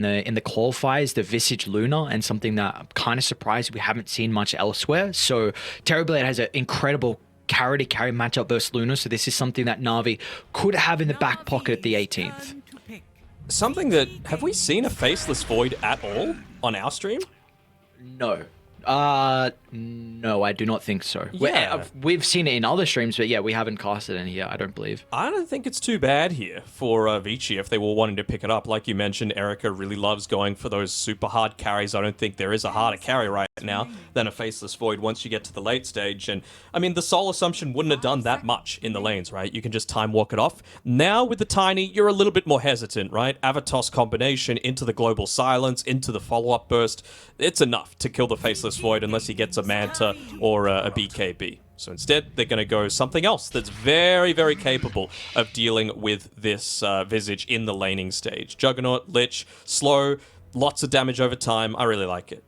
in the qualifiers, the Visage Luna, and something that I'm kind of surprised we haven't seen much elsewhere. So Terrorblade has an incredible carry-to-carry matchup versus Luna, so this is something that Na'Vi could have in the back pocket at the 18th. Something that, have we seen a Faceless Void at all on our stream? No. No, I do not think so. Yeah. We've seen it in other streams, but yeah, we haven't casted in here, I don't believe. I don't think it's too bad here for Vici if they were wanting to pick it up. Like you mentioned, Erica really loves going for those super hard carries. I don't think there is a harder carry right now than a Faceless Void once you get to the late stage. And I mean, the Soul Assumption wouldn't have done that much in the lanes, right? You can just time walk it off. Now with the Tiny, you're a little bit more hesitant, right? Avatos combination into the Global Silence, into the follow-up burst. It's enough to kill the Faceless Void unless he gets a Manta or a BKB. So instead, they're going to go something else that's very, very capable of dealing with this Visage in the laning stage. Juggernaut, Lich, slow, lots of damage over time. I really like it.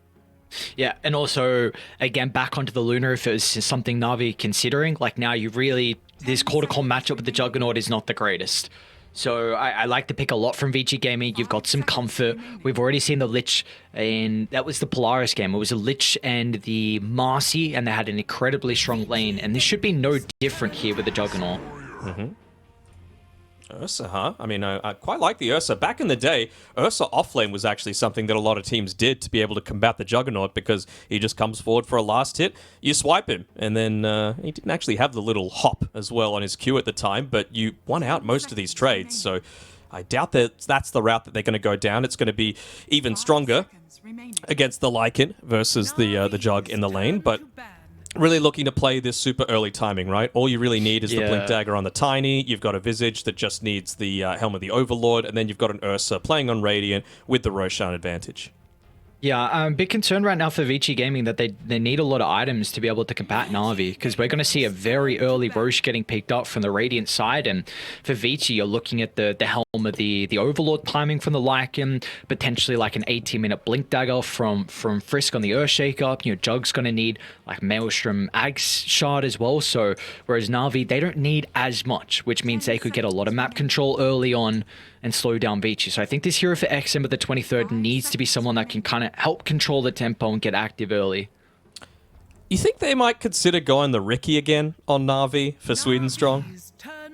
Yeah, and also, again, back onto the Luna, if it was something Na'Vi considering, like now you really, this quarter comp matchup with the Juggernaut is not the greatest. So I like to pick a lot from Vici Gaming. You've got some comfort. We've already seen the Lich, and that was the Polaris game. It was a Lich and the Marcy, and they had an incredibly strong lane, and this should be no different here with the Juggernaut. Mm-hmm. Ursa, huh? I mean, I quite like the Ursa. Back in the day, Ursa offlane was actually something that a lot of teams did to be able to combat the Juggernaut because he just comes forward for a last hit, you swipe him, and then he didn't actually have the little hop as well on his Q at the time, but you won out most of these trades, so I doubt that that's the route that they're going to go down. It's going to be even stronger against the Lycan versus the Jug in the lane, but really looking to play this super early timing, right? All you really need is the Blink Dagger on the Tiny. You've got a Visage that just needs the Helm of the Overlord, and then you've got an Ursa playing on Radiant with the Roshan advantage. Yeah, I'm a bit concerned right now for Vici Gaming that they need a lot of items to be able to combat Na'Vi, because we're going to see a very early Roche getting picked up from the Radiant side, and for Vici, you're looking at the Helm of the Overlord climbing from the Lycan, potentially like an 18-minute Blink Dagger from Frisk on the Earthshaker. You know, Jug's going to need like Maelstrom Ags Shard as well, so whereas Na'Vi, they don't need as much, which means they could get a lot of map control early on and slow down Vici. So I think this hero for XM of the 23rd needs to be someone that can kind of help control the tempo and get active early. You think they might consider going the Ricky again on Na'Vi for Sweden Strong?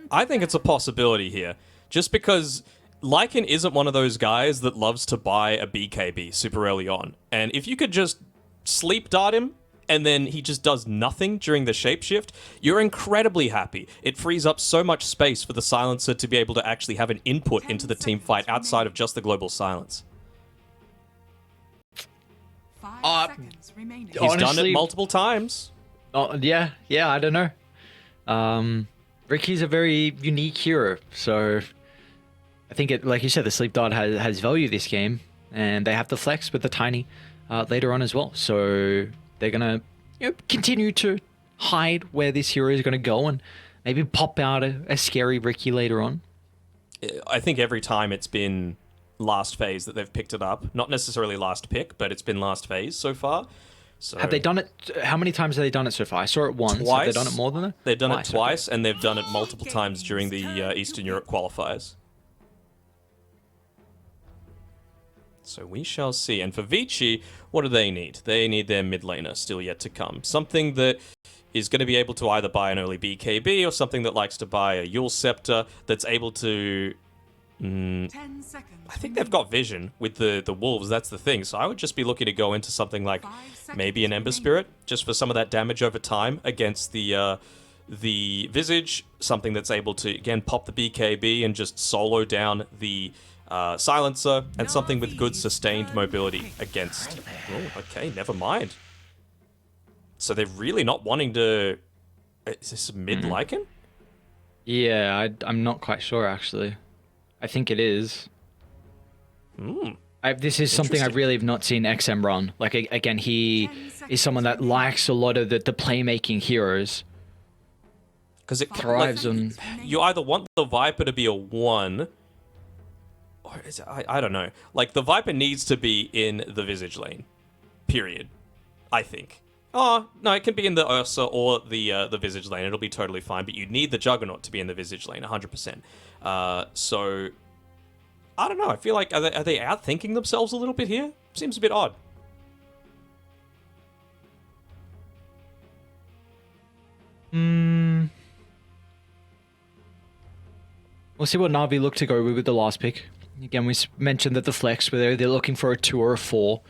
I think it's a possibility here. Just because Lycan isn't one of those guys that loves to buy a BKB super early on. And if you could just sleep dart him, and then he just does nothing during the shapeshift, you're incredibly happy. It frees up so much space for the Silencer to be able to actually have an input into the team fight outside of just the Global Silence. He's honestly done it multiple times. Yeah, I don't know. Ricky's a very unique hero, so I think it, like you said, the sleep dart has value this game, and they have the flex with the Tiny later on as well. So they're gonna continue to hide where this hero is gonna go, and maybe pop out a scary Ricky later on. I think every time it's been last phase that they've picked it up, not necessarily last pick, but it's been last phase so far. So have they done it? How many times have they done it so far? I saw it once. Twice. Have they done it more than that? They've done it twice, okay. And they've done it multiple times during the Eastern Europe qualifiers. So we shall see. And for Vici, what do they need? They need their mid laner still yet to come. Something that is going to be able to either buy an early BKB or something that likes to buy a Yule Scepter that's able to... I think they've got vision with the wolves, that's the thing. So I would just be looking to go into something like maybe an Ember Spirit, just for some of that damage over time against the Visage. Something that's able to, again, pop the BKB and just solo down the... Silencer, and something with good sustained mobility against... Oh, okay, never mind. So they're really not wanting to... Is this a mid-Lycan? Yeah, I'm not quite sure, actually. I think it is. This is something I really have not seen XM run. Like, again, he is someone that likes a lot of the playmaking heroes. Because it thrives on... You either want the Viper to be a 1... I don't know. Like, the Viper needs to be in the Visage lane. Period. I think. Oh, no, it can be in the Ursa or the Visage lane. It'll be totally fine. But you need the Juggernaut to be in the Visage lane, 100%. So, I don't know. I feel like, are they outthinking themselves a little bit here? Seems a bit odd. We'll see what Na'Vi look to go with the last pick. Again, we mentioned that the flex, where they're looking for a 2 or a 4.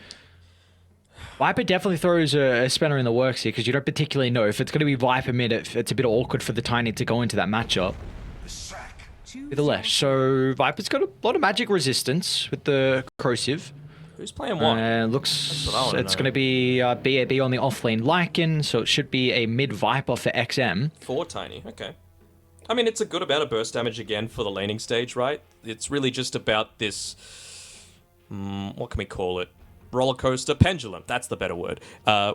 Viper definitely throws a spanner in the works here, because you don't particularly know if it's going to be Viper mid. It's a bit awkward for the Tiny to go into that matchup with the Lesh. So Viper's got a lot of magic resistance with the Corrosive. Who's playing what? Looks it's going to be BAB on the offlane Lycan, so it should be a mid Viper for XM. 4 Tiny, okay. I mean, it's a good amount of burst damage again for the laning stage, right? It's really just about this... what can we call it? Roller coaster pendulum, that's the better word,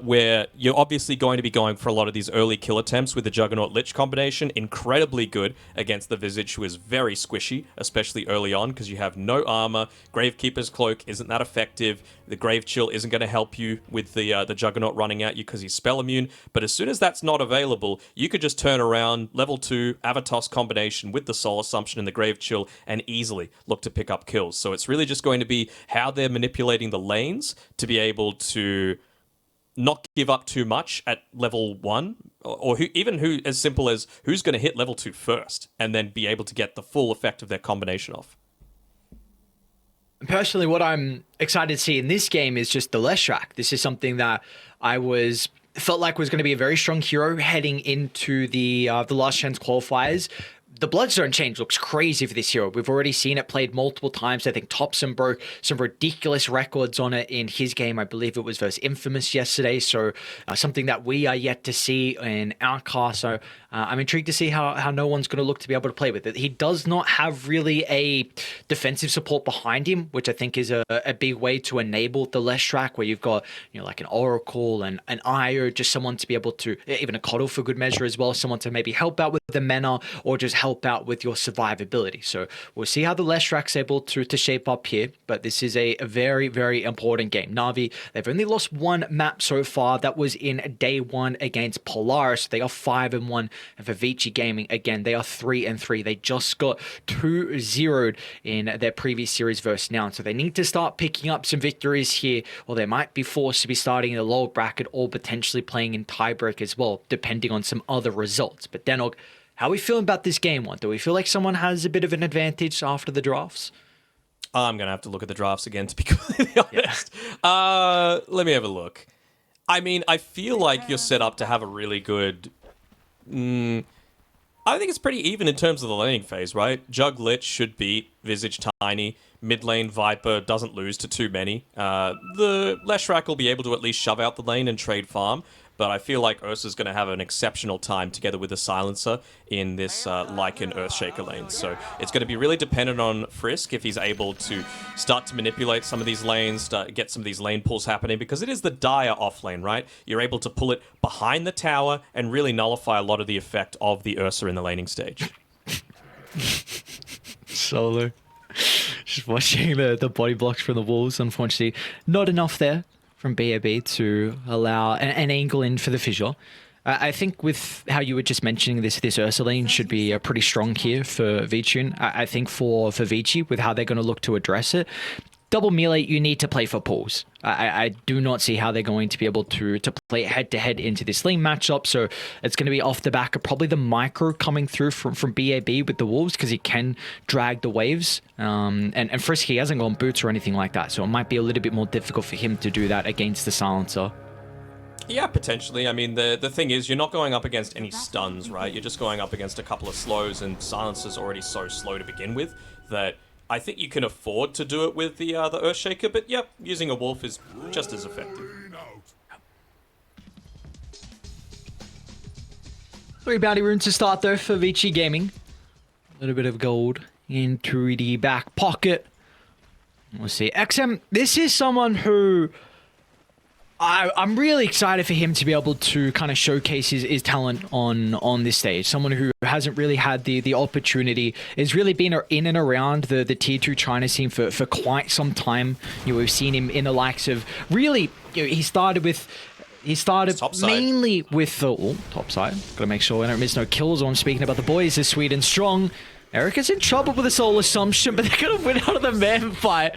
where you're obviously going to be going for a lot of these early kill attempts with the Juggernaut Lich combination. Incredibly good against the Visage, who is very squishy, especially early on, because you have no armor. Gravekeeper's Cloak isn't that effective. The Grave Chill isn't going to help you with the Juggernaut running at you because he's spell immune. But as soon as that's not available, you could just turn around, level 2 Avatos combination with the Soul Assumption and the Grave Chill and easily look to pick up kills. So it's really just going to be how they're manipulating the lanes to be able to not give up too much at level 1, or who as simple as who's going to hit level 2 first, and then be able to get the full effect of their combination off. Personally, what I'm excited to see in this game is just the Leshrac. This is something that felt like was going to be a very strong hero heading into the last chance qualifiers. The Bloodstone change looks crazy for this hero. We've already seen it played multiple times. I think Thompson broke some ridiculous records on it in his game. I believe it was versus Infamous yesterday. So something that we are yet to see in our class. So I'm intrigued to see how no one's going to look to be able to play with it. He does not have really a defensive support behind him, which I think is a big way to enable the Leshrac, where you've got like an Oracle and an Io, just someone to be able to, even a Coddle for good measure as well, someone to maybe help out with the mana or just help out with your survivability. So we'll see how the Leshrac's able to shape up here, but this is a very, very important game. Na'Vi, they've only lost 1 map so far. That was in day 1 against Polaris. They are 5-1. And for Vici Gaming, again, they are 3-3. They just got 2-0'd in their previous series versus Nouns. So they need to start picking up some victories here, or they might be forced to be starting in the lower bracket or potentially playing in tiebreak as well, depending on some other results. But Denog, how are we feeling about this game one? Do we feel like someone has a bit of an advantage after the drafts? I'm going to have to look at the drafts again, to be completely honest. Yeah. Let me have a look. I mean, I feel like you're set up to have a really good... I think it's pretty even in terms of the laning phase, right? Jug Lich should beat Visage Tiny. Mid lane Viper doesn't lose to too many. The Leshrac will be able to at least shove out the lane and trade farm. But I feel like Ursa's going to have an exceptional time together with the Silencer in this Lycan Earthshaker lane. So it's going to be really dependent on Frisk if he's able to start to manipulate some of these lanes, get some of these lane pulls happening, because it is the dire off lane, right? You're able to pull it behind the tower and really nullify a lot of the effect of the Ursa in the laning stage. Solo. Just watching the body blocks from the walls. Unfortunately, not enough there from BAB to allow an angle in for the fissure. I think with how you were just mentioning this Ursa lane should be pretty strong here for Vici. I think for Vici, with how they're going to look to address it, double melee, you need to play for pulls. I do not see how they're going to be able to play head-to-head into this lane matchup, so it's going to be off the back of probably the micro coming through from BAB with the Wolves, because he can drag the waves, and Frisk, he hasn't gone boots or anything like that, so it might be a little bit more difficult for him to do that against the Silencer. Yeah, potentially. I mean, the thing is, you're not going up against any stuns, right? You're just going up against a couple of slows, and Silencer's already so slow to begin with that I think you can afford to do it with the Earthshaker, but yep, using a Wolf is just as effective. 3 bounty runes to start though for Vici Gaming. A little bit of gold into the back pocket. We'll see. XM, this is someone who I'm really excited for him to be able to kind of showcase his talent on this stage. Someone who hasn't really had the opportunity, has really been in and around the tier 2 China scene for quite some time. We've seen him in the likes of really, he started mainly with the top side. Gotta make sure I don't miss no kills. I'm speaking about the boys, is Sweden strong. Erica's in trouble with a soul assumption, but they're going to win out of the man fight.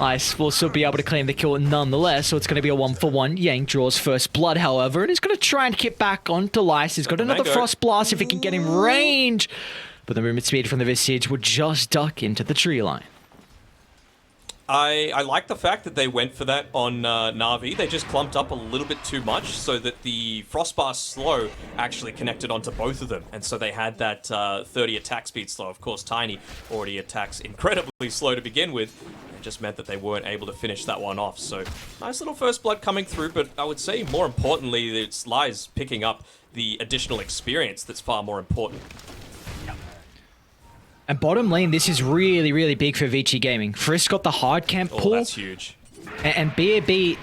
Ice will still be able to claim the kill nonetheless, so it's going to be a 1-for-1. Yang draws first blood, however, and he's going to try and get back onto Lice. He's got another Frost Blast if he can get in range. But the movement speed from the Visage will just duck into the tree line. I like the fact that they went for that on Na'Vi. They just clumped up a little bit too much so that the Frostbar slow actually connected onto both of them. And so they had that 30 attack speed slow. Of course, Tiny already attacks incredibly slow to begin with. It just meant that they weren't able to finish that one off. So nice little first blood coming through, but I would say more importantly, it's Lies picking up the additional experience that's far more important. And bottom lane, this is really, really big for Vici Gaming. Frisk got the hard camp pull. Oh, that's huge. And BAB,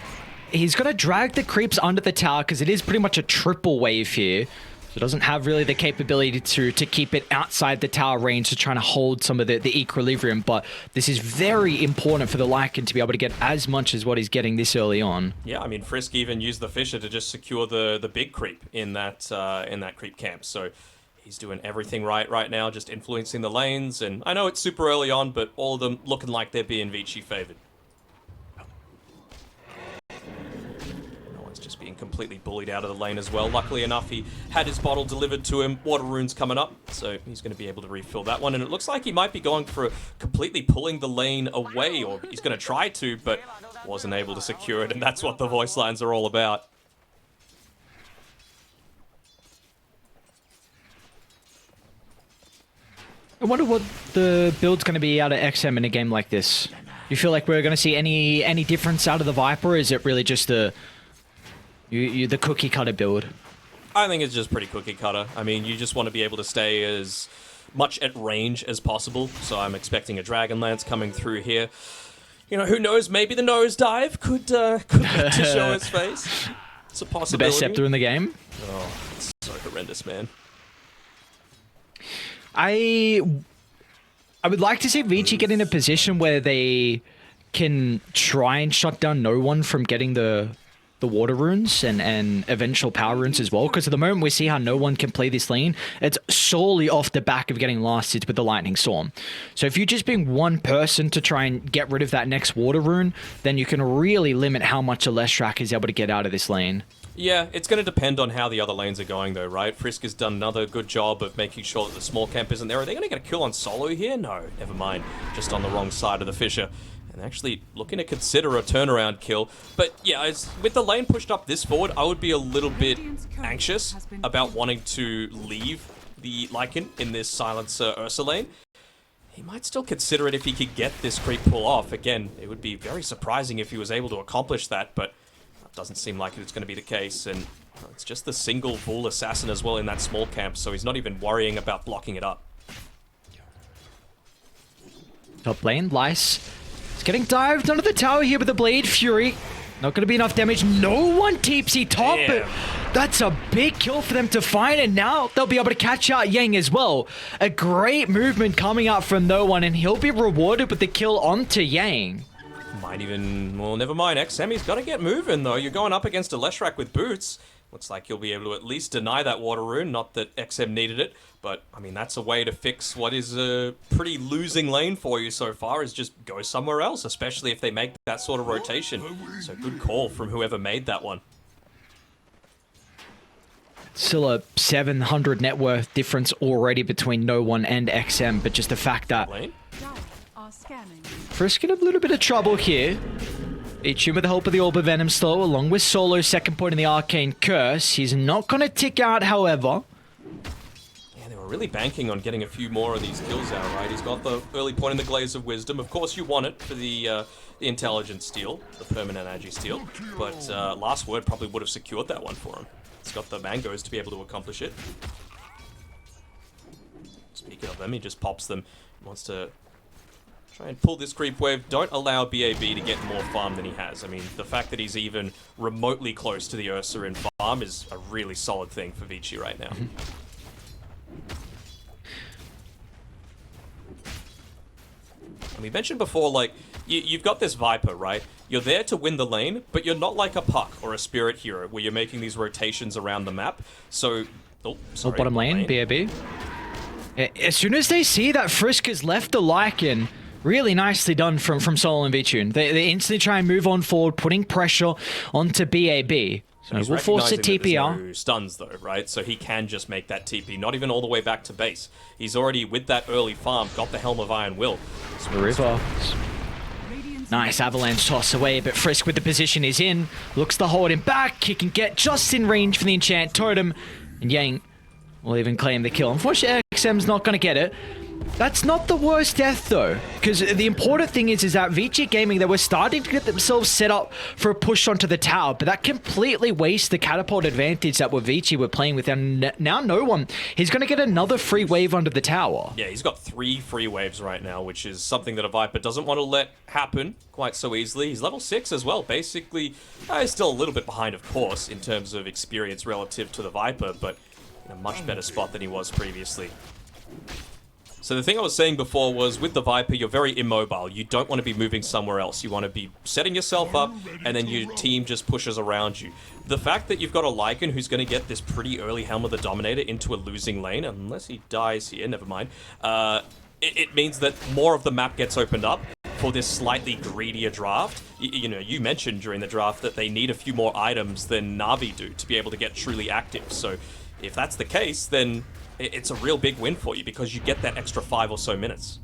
he's got to drag the creeps under the tower because it is pretty much a triple wave here. So it doesn't have really the capability to keep it outside the tower range to trying to hold some of the equilibrium. But this is very important for the Lycan to be able to get as much as what he's getting this early on. Yeah, I mean, Frisk even used the Fissure to just secure the big creep in that creep camp. So he's doing everything right now, just influencing the lanes. And I know it's super early on, but all of them looking like they're being Vici favored. No one's just being completely bullied out of the lane as well. Luckily enough, he had his bottle delivered to him. Water runes coming up, so he's going to be able to refill that one. And it looks like he might be going for completely pulling the lane away, or he's going to try to, but wasn't able to secure it. And that's what the voice lines are all about. I wonder what the build's going to be out of XM in a game like this. You feel like we're going to see any difference out of the Viper, or is it really just the cookie cutter build? I think it's just pretty cookie cutter. I mean, you just want to be able to stay as much at range as possible, so I'm expecting a Dragon Lance coming through here. You know, who knows, maybe the nosedive could to show his face. It's a possibility. The best scepter in the game? Oh, it's so horrendous, man. I would like to see Vici get in a position where they can try and shut down no one from getting the water runes and eventual power runes as well. Because at the moment we see how no one can play this lane. It's solely off the back of getting last hits with the Lightning Storm. So if you're just being one person to try and get rid of that next water rune, then you can really limit how much a Leshrac is able to get out of this lane. Yeah, it's going to depend on how the other lanes are going, though, right? Frisk has done another good job of making sure that the small camp isn't there. Are they going to get a kill on solo here? No, never mind. Just on the wrong side of the Fissure. And actually looking to consider a turnaround kill. But yeah, with the lane pushed up this forward, I would be a little bit anxious about wanting to leave the Lycan in this Silencer Ursa lane. He might still consider it if he could get this creep pull off. Again, it would be very surprising if he was able to accomplish that, but doesn't seem like it's going to be the case, and it's just the single Bull Assassin as well in that small camp, so he's not even worrying about blocking it up. Top lane, Lice. He's getting dived under the tower here with the Blade Fury. Not going to be enough damage. No one TPC top, but that's a big kill for them to find, and now they'll be able to catch out Yang as well. A great movement coming out from no one, and he'll be rewarded with the kill onto Yang. Might even, well, never mind. XM, he's got to get moving, though. You're going up against a Leshrac with boots. Looks like you'll be able to at least deny that water rune. Not that XM needed it, but, I mean, that's a way to fix what is a pretty losing lane for you so far, is just go somewhere else, especially if they make that sort of rotation. So good call from whoever made that one. Still a 700 net worth difference already between no one and XM, but just the fact that Frisk in a little bit of trouble here. Ichium with the help of the Orb of Venom slow, along with Solo's second point in the Arcane Curse. He's not going to tick out, however. Yeah, they were really banking on getting a few more of these kills out, right? He's got the early point in the Glaze of Wisdom. Of course, you want it for the Intelligence steal, the permanent Agi steal. But Last Word probably would have secured that one for him. He's got the Mangoes to be able to accomplish it. Speaking of them, he just pops them. Wants to try and pull this creep wave. Don't allow BAB to get more farm than he has. I mean, the fact that he's even remotely close to the Ursa in farm is a really solid thing for Vici right now. And we mentioned before, like, you've got this Viper, right? You're there to win the lane, but you're not like a Puck or a Spirit Hero where you're making these rotations around the map. So, sorry, bottom lane, BAB. As soon as they see that Frisk has left the Lycan, really nicely done from Solo and Vici. They instantly try and move on forward, putting pressure onto BAB. So He's we'll force a TPR. TPR. No stuns though, right? So he can just make that TP, not even all the way back to base. He's already, with that early farm, got the Helm of Iron Will. So The river. Nice avalanche toss away, but Frisk with the position he's in, looks to hold him back. He can get just in range for the enchant totem, and Yang will even claim the kill. Unfortunately, XM's not going to get it. That's not the worst death though, because the important thing is that Vici Gaming, they were starting to get themselves set up for a push onto the tower, but that completely wastes the catapult advantage that Vici were playing with, and now no one. He's going to get another free wave under the tower. Yeah, he's got 3 free waves right now, which is something that a Viper doesn't want to let happen quite so easily. He's level 6 as well. Basically, he's still a little bit behind, of course, in terms of experience relative to the Viper, but in a much better spot than he was previously. So the thing I was saying before was, with the Viper, you're very immobile. You don't want to be moving somewhere else. You want to be setting yourself up, and then your team just pushes around you. The fact that you've got a Lycan who's going to get this pretty early Helm of the Dominator into a losing lane, unless he dies here, never mind, it means that more of the map gets opened up for this slightly greedier draft. You know, you mentioned during the draft that they need a few more items than Na'Vi do to be able to get truly active. So if that's the case, then it's a real big win for you, because you get that extra 5 or so minutes.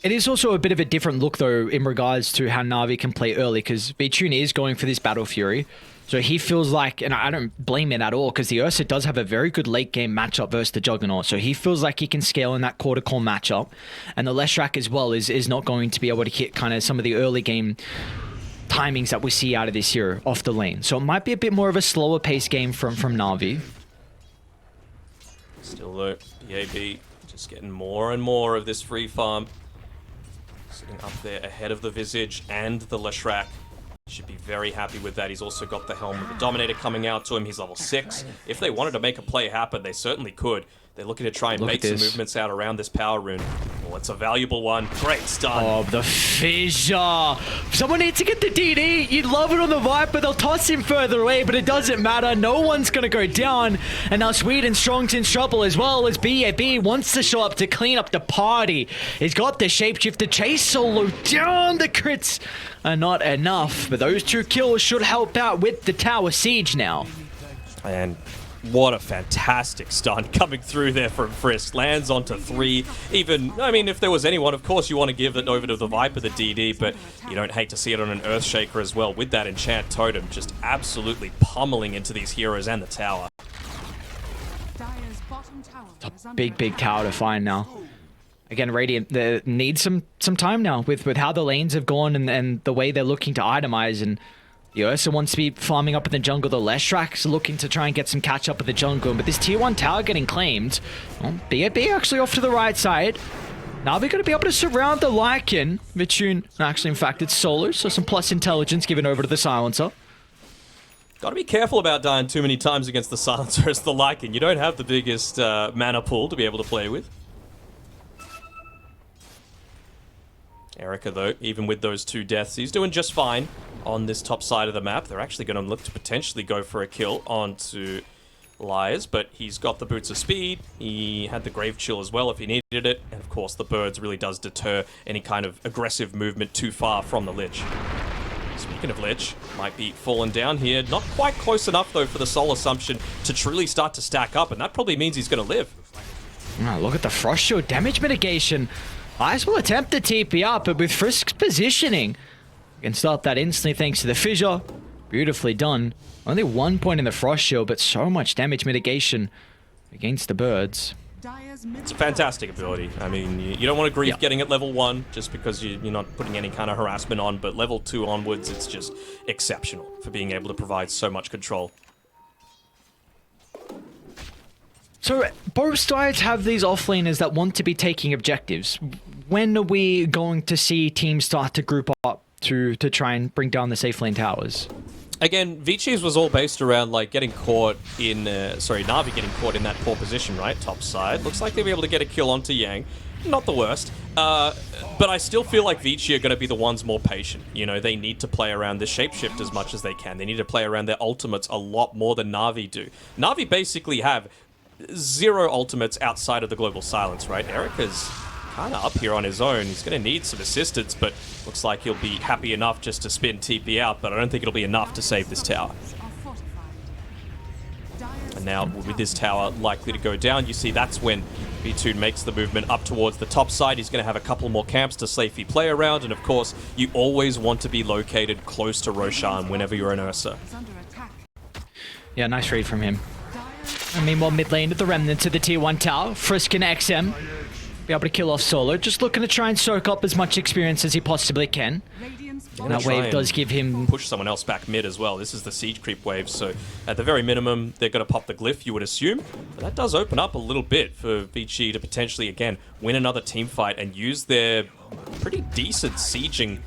It is also a bit of a different look, though, in regards to how Na'Vi can play early, because Vici is going for this Battle Fury. So he feels like, and I don't blame it at all, because the Ursa does have a very good late game matchup versus the Juggernaut. So he feels like he can scale in that quarter core matchup. And the Leshrac as well is not going to be able to hit kind of some of the early game timings that we see out of this hero off the lane. So it might be a bit more of a slower pace game from Na'Vi. Still though, BAB just getting more and more of this free farm. Sitting up there ahead of the Visage and the Leshrac. Should be very happy with that. He's also got the Helm of the Dominator coming out to him. He's level 6. If they wanted to make a play happen, they certainly could. They're looking to try and make some movements out around this power rune. Well, it's a valuable one. Great stun. Oh, the fissure. Someone needs to get the DD. You'd love it on the Viper. They'll toss him further away, but it doesn't matter. No one's going to go down. And now Sweden Strong's in trouble as well, as BAB wants to show up to clean up the party. He's got the shapeshifter chase Solo down. The crits are not enough, but those 2 kills should help out with the tower siege now. And what a fantastic stun coming through there from Frisk. Lands onto 3. Even, I mean, if there was anyone, of course you want to give it over to the Viper, the DD, but you don't hate to see it on an Earthshaker as well, with that enchant totem just absolutely pummeling into these heroes and the tower. It's a big tower to find now. Again, Radiant they need some time now with how the lanes have gone and the way they're looking to itemize, and the Ursa wants to be farming up in the jungle. The Leshrac's looking to try and get some catch up in the jungle. But this tier 1 tower getting claimed. Well, BAB actually off to the right side. Now we're going to be able to surround the Lycan. Vici, actually, in fact, it's Solo, so some plus intelligence given over to the Silencer. Got to be careful about dying too many times against the Silencer as the Lycan. You don't have the biggest mana pool to be able to play with. Erica, though, even with those 2 deaths, he's doing just fine on this top side of the map. They're actually going to look to potentially go for a kill onto Liars, but he's got the Boots of Speed. He had the Grave Chill as well if he needed it. And, of course, the Birds really does deter any kind of aggressive movement too far from the Lich. Speaking of Lich, might be falling down here. Not quite close enough, though, for the Soul Assumption to truly start to stack up, and that probably means he's going to live. Oh, look at the Frost Shield damage mitigation. Ice will attempt the TP up, but with Frisk's positioning, you can stop that instantly thanks to the fissure. Beautifully done. Only 1 point in the Frost Shield, but so much damage mitigation against the Birds. It's a fantastic ability. I mean, you don't want to grieve getting at level 1 just because you're not putting any kind of harassment on, but level 2 onwards, it's just exceptional for being able to provide so much control. So both sides have these offlaners that want to be taking objectives. When are we going to see teams start to group up to try and bring down the safe lane towers? Again, Vici's was all based around like getting caught in, Na'Vi getting caught in that poor position, right? Top side. Looks like they'll be able to get a kill onto Yang. Not the worst. But I still feel like Vici are going to be the ones more patient. You know, they need to play around the shapeshift as much as they can. They need to play around their ultimates a lot more than Na'Vi do. Na'Vi basically have zero ultimates outside of the global silence, right? Erica's kind of up here on his own. He's going to need some assistance, but looks like he'll be happy enough just to spin TP out, but I don't think it'll be enough to save this tower. And now with this tower likely to go down, you see that's when B2 makes the movement up towards the top side. He's going to have a couple more camps to safely play around, and of course, you always want to be located close to Roshan whenever you're an Ursa. Yeah, nice read from him. And meanwhile, mid lane, the remnants of the tier 1 tower, Frisk and XM be able to kill off Solo, just looking to try and soak up as much experience as he possibly can. And that wave does give him... push someone else back mid as well. This is the siege creep wave, so at the very minimum, they're going to pop the glyph, you would assume. But that does open up a little bit for Vici to potentially, again, win another team fight and use their pretty decent sieging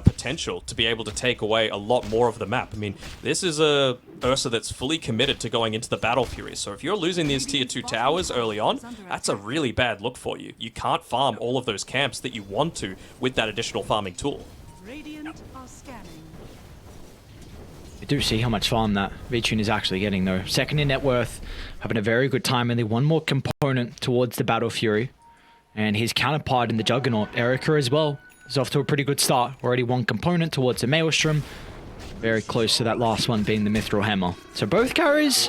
potential to be able to take away a lot more of the map. I mean, this is a Ursa that's fully committed to going into the Battle Fury, so if you're losing these tier 2 towers early on, that's a really bad look for you. You can't farm all of those camps that you want to with that additional farming tool. We do see how much farm that Vici is actually getting, though. Second in net worth, having a very good time, and then one more component towards the Battle Fury. And his counterpart in the Juggernaut, Erica, as well, is off to a pretty good start. Already one component towards the Maelstrom. Very close to that last one being the Mithril Hammer. So both carries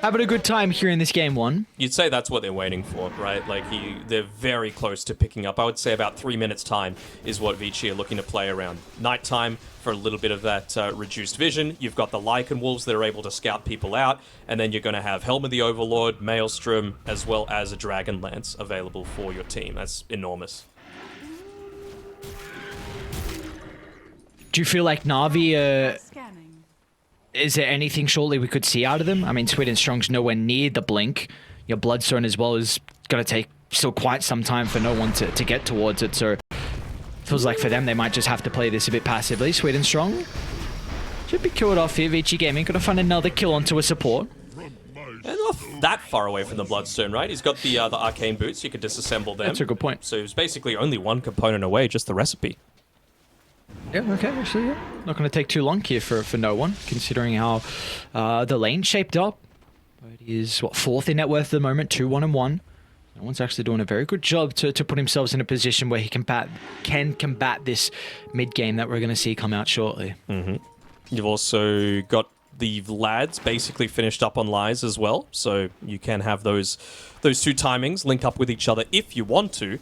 having a good time here in this game 1. You'd say that's what they're waiting for, right? Like, they're very close to picking up. I would say about 3 minutes time is what Vici are looking to play around. Nighttime for a little bit of that reduced vision. You've got the Lycan Wolves that are able to scout people out, and then you're going to have Helm of the Overlord, Maelstrom, as well as a Dragon Lance available for your team. That's enormous. Do you feel like Na'Vi... is there anything shortly we could see out of them? I mean, Sweet and Strong's nowhere near the blink. Your Bloodstone as well is going to take still quite some time for no one to get towards it. So feels like for them, they might just have to play this a bit passively. Sweet and Strong should be killed off here. Vici Gaming going to find another kill onto a support. And not that far away from the Bloodstone, right? He's got the Arcane Boots. You could disassemble them. That's a good point. So he was basically only one component away, just the recipe. Yeah, okay, actually, yeah. Not going to take too long here for no one, considering how the lane shaped up. It is, what, 4th in net worth at the moment, 2-1-1. No one's actually doing a very good job to put himself in a position where he can combat this mid-game that we're going to see come out shortly. Mm-hmm. You've also got the lads basically finished up on lies as well, so you can have those two timings link up with each other if you want to.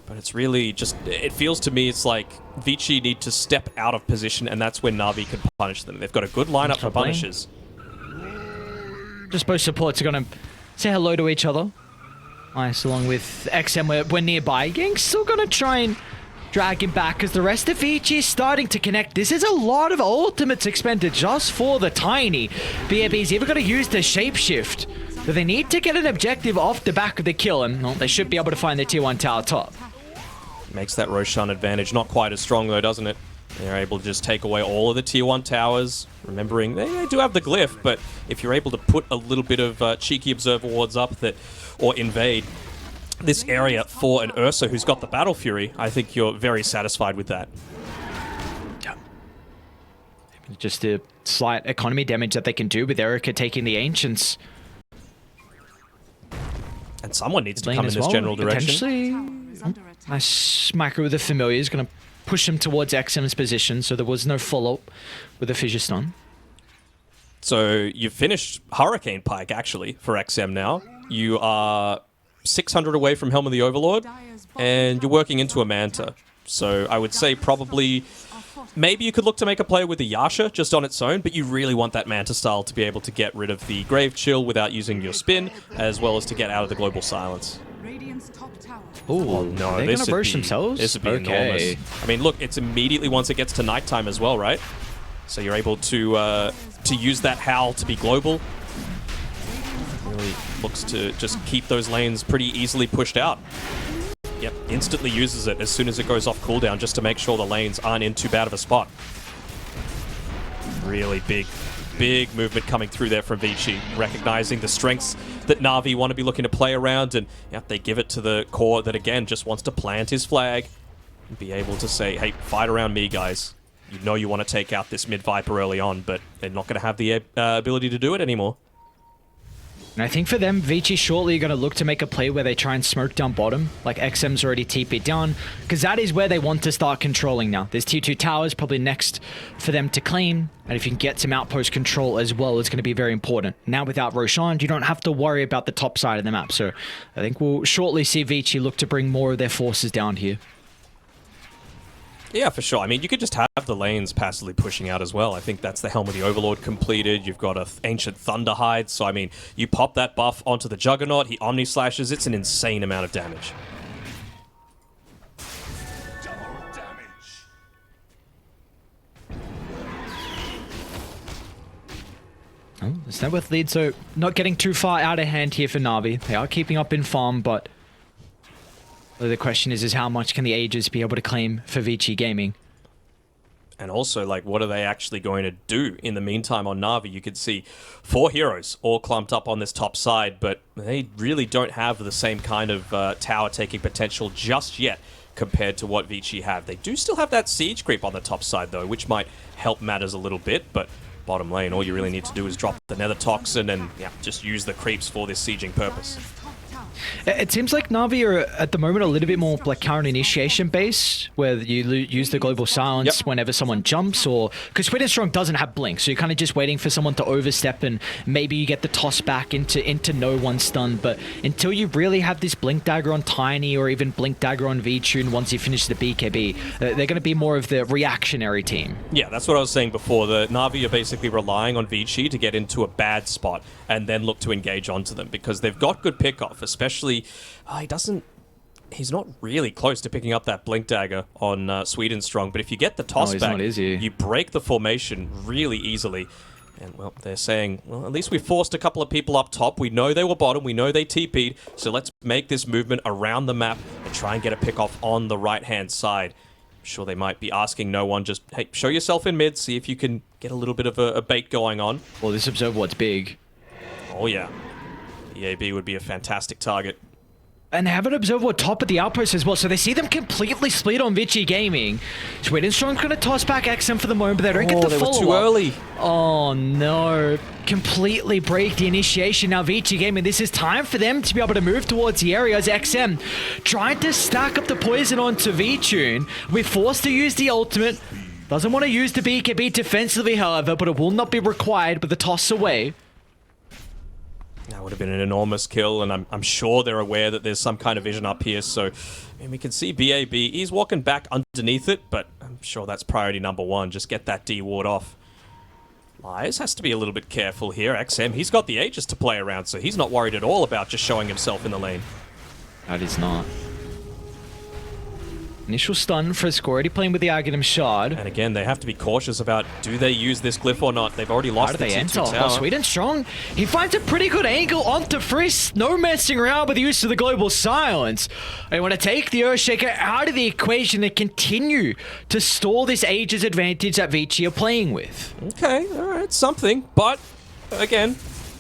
But it's really just, it feels to me it's like Vici need to step out of position, and that's when Na'Vi can punish them. They've got a good lineup for punishes. Just both supports are going to say hello to each other. Nice, along with XM, we're nearby. Gang's still going to try and drag him back as the rest of Vici is starting to connect. This is a lot of ultimates expended just for the Tiny. BAB's even going to use the shapeshift. So they need to get an objective off the back of the kill, and well, they should be able to find the tier 1 tower top. Makes that Roshan advantage not quite as strong though, doesn't it? They're able to just take away all of the tier 1 towers, remembering they do have the glyph, but if you're able to put a little bit of cheeky observer wards up that, or invade this area for an Ursa who's got the Battle Fury, I think you're very satisfied with that. Yeah. Just the slight economy damage that they can do with Erica taking the Ancients. And someone needs to come in this general direction. Nice smacker with the Familiar is going to push him towards XM's position, so there was no follow-up with the Fissure Stun. So you've finished Hurricane Pike, actually, for XM now. You are 600 away from Helm of the Overlord, and you're working into a Manta. So I would say probably, maybe you could look to make a play with the Yasha just on its own, but you really want that Manta style to be able to get rid of the Grave Chill without using your spin, as well as to get out of the Global Silence. Oh no, they're going to burst themselves? This would be enormous. I mean, look, it's immediately once it gets to nighttime as well, right? So you're able to use that Howl to be global. Really looks to just keep those lanes pretty easily pushed out. Yep, instantly uses it as soon as it goes off cooldown just to make sure the lanes aren't in too bad of a spot. Really big movement coming through there from Vici, recognizing the strengths that Na'Vi want to be looking to play around, and yep, they give it to the core that, again, just wants to plant his flag and be able to say, hey, fight around me, guys. You know you want to take out this mid-Viper early on, but they're not going to have the ability to do it anymore. And I think for them, Vici shortly are going to look to make a play where they try and smoke down bottom, like XM's already TP'd down, because that is where they want to start controlling now. There's tier 2 towers probably next for them to claim, and if you can get some outpost control as well, it's going to be very important. Now without Roshan, you don't have to worry about the top side of the map, so I think we'll shortly see Vici look to bring more of their forces down here. Yeah, for sure. I mean, you could just have the lanes passively pushing out as well. I think that's the Helm of the Overlord completed. You've got an Ancient Thunderhide. So, I mean, you pop that buff onto the Juggernaut, he Omni Slashes. It's an insane amount of damage. Double damage. Oh, the Snowworth lead, so not getting too far out of hand here for Na'Vi. They are keeping up in farm, but the question is how much can the Aegis be able to claim for Vici Gaming? And also, like, what are they actually going to do in the meantime on Na'Vi? You could see 4 heroes all clumped up on this top side, but they really don't have the same kind of tower-taking potential just yet compared to what Vici have. They do still have that siege creep on the top side, though, which might help matters a little bit, but bottom lane, all you really need to do is drop the Nether Toxin and just use the creeps for this sieging purpose. It seems like Na'Vi are at the moment a little bit more like current initiation based, where you use the global silence whenever someone jumps, or because Sweet and Strong doesn't have blink, so you're kind of just waiting for someone to overstep and maybe you get the toss back into no one stun. But until you really have this blink dagger on Tiny or even blink dagger on V-Tune once you finish the BKB, they're going to be more of the reactionary team. Yeah, that's what I was saying before. The Na'Vi are basically relying on Vici to get into a bad spot and then look to engage onto them because they've got good pick-off, especially he's not really close to picking up that blink dagger on Sweden Strong, but if you get the toss back, you break the formation really easily. And, well, they're saying, well, at least we forced a couple of people up top. We know they were bottom. We know they TP'd. So let's make this movement around the map and try and get a pick off on the right-hand side. I'm sure they might be asking no one, just, hey, show yourself in mid, see if you can get a little bit of a bait going on. Well, this Observe Ward's big. Oh, yeah. EAB would be a fantastic target. And they have an Observer top of the outpost as well, so they see them completely split on Vici Gaming. Sweden Strong's going to toss back XM for the moment, but they don't get the follow-up. They were too early. Oh, no. Completely break the initiation. Now, Vici Gaming, this is time for them to be able to move towards the area as XM trying to stack up the poison onto V-Tune. We're forced to use the ultimate. Doesn't want to use the BKB defensively, however, but it will not be required with the toss away. That would have been an enormous kill, and I'm sure they're aware that there's some kind of vision up here, so I mean, we can see BAB. He's walking back underneath it, but I'm sure that's priority number 1. Just get that D ward off. Lies has to be a little bit careful here. XM, he's got the Aegis to play around, so he's not worried at all about just showing himself in the lane. That is not. Initial stun for Frisk, already playing with the Aghanim Shard. And again, they have to be cautious about, do they use this glyph or not? They've already lost the T2 tower. Oh, Sweden Strong. He finds a pretty good angle onto Frisk. No messing around with the use of the global silence. They want to take the Earthshaker out of the equation and continue to stall this Aegis advantage that Vici are playing with. Okay, alright, something. But, again,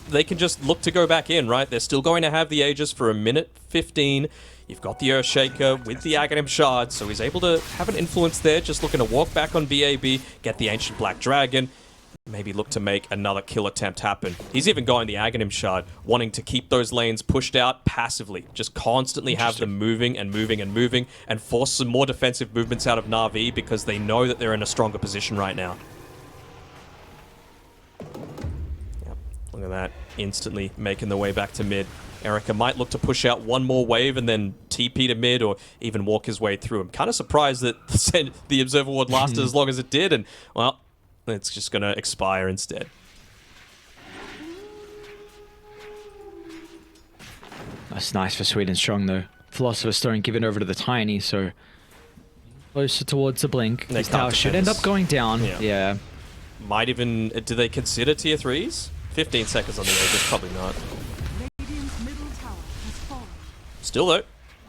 they can just look to go back in, right? They're still going to have the Aegis for 1:15. You've got the Earthshaker with the Aghanim Shard, so he's able to have an influence there, just looking to walk back on BAB, get the Ancient Black Dragon, maybe look to make another kill attempt happen. He's even going the Aghanim Shard, wanting to keep those lanes pushed out passively, just constantly have them moving and moving and moving, and force some more defensive movements out of Na'Vi because they know that they're in a stronger position right now. Yep, look at that, instantly making their way back to mid. Erica might look to push out one more wave and then TP to mid or even walk his way through. I'm kind of surprised that the Observer Ward lasted as long as it did, and, well, it's just going to expire instead. That's nice for Sweden Strong, though. Philosopher's Stone given over to the Tiny, so closer towards the blink. This tower should end up going down. Yeah. Might even... Do they consider tier 3s? 15 seconds on the Aegis, probably not. Still though,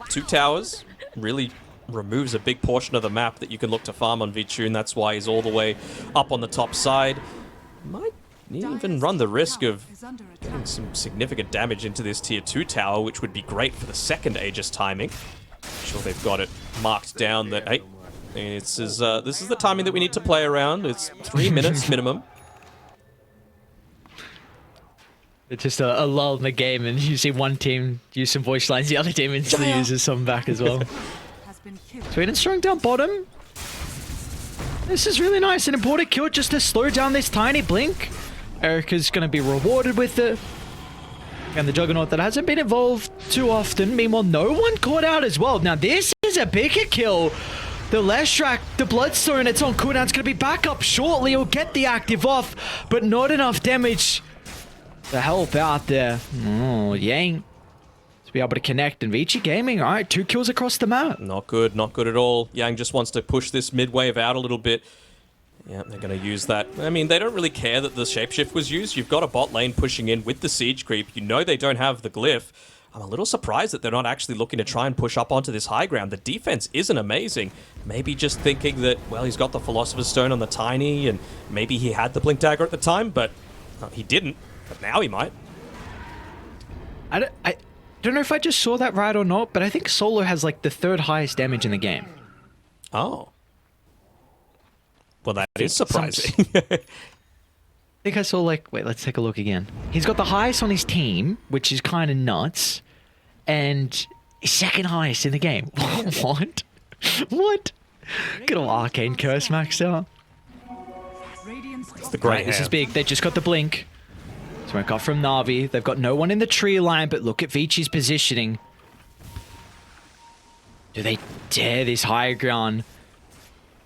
2 towers really removes a big portion of the map that you can look to farm on V-Tune. That's why he's all the way up on the top side. Might even run the risk of getting some significant damage into this tier 2 tower, which would be great for the second Aegis timing. I'm sure they've got it marked down that, hey, this is the timing that we need to play around. It's 3 minutes minimum. It's just a lull in the game, and you see one team use some voice lines, the other team instantly uses some back as well. Sweden strong down bottom. This is really nice. An important kill just to slow down this tiny blink. Erica's going to be rewarded with it. And the Juggernaut that hasn't been involved too often. Meanwhile, no one caught out as well. Now, this is a bigger kill. The Leshrac, the Bloodstone, it's on cooldown. It's going to be back up shortly. He'll get the active off, but not enough damage to help out there. Oh, Yang to be able to connect. And Vici Gaming, all right, 2 kills across the map. Not good, not good at all. Yang just wants to push this mid wave out a little bit. Yeah, they're going to use that. I mean, they don't really care that the shapeshift was used. You've got a bot lane pushing in with the siege creep. You know they don't have the glyph. I'm a little surprised that they're not actually looking to try and push up onto this high ground. The defense isn't amazing. Maybe just thinking that, well, he's got the Philosopher's Stone on the Tiny, and maybe he had the Blink Dagger at the time, but he didn't. But now he might. I don't know if I just saw that right or not, but I think Solo has like the 3rd highest damage in the game. Oh. Well, that is surprising. I think I saw like, wait, let's take a look again. He's got the highest on his team, which is kind of nuts, and 2nd highest in the game. What? What? Good old Arcane Curse maxed out. It's the great This is big. They just got the blink. Smoke off from Na'Vi. They've got no one in the tree line, but look at Vici's positioning. Do they dare this higher ground?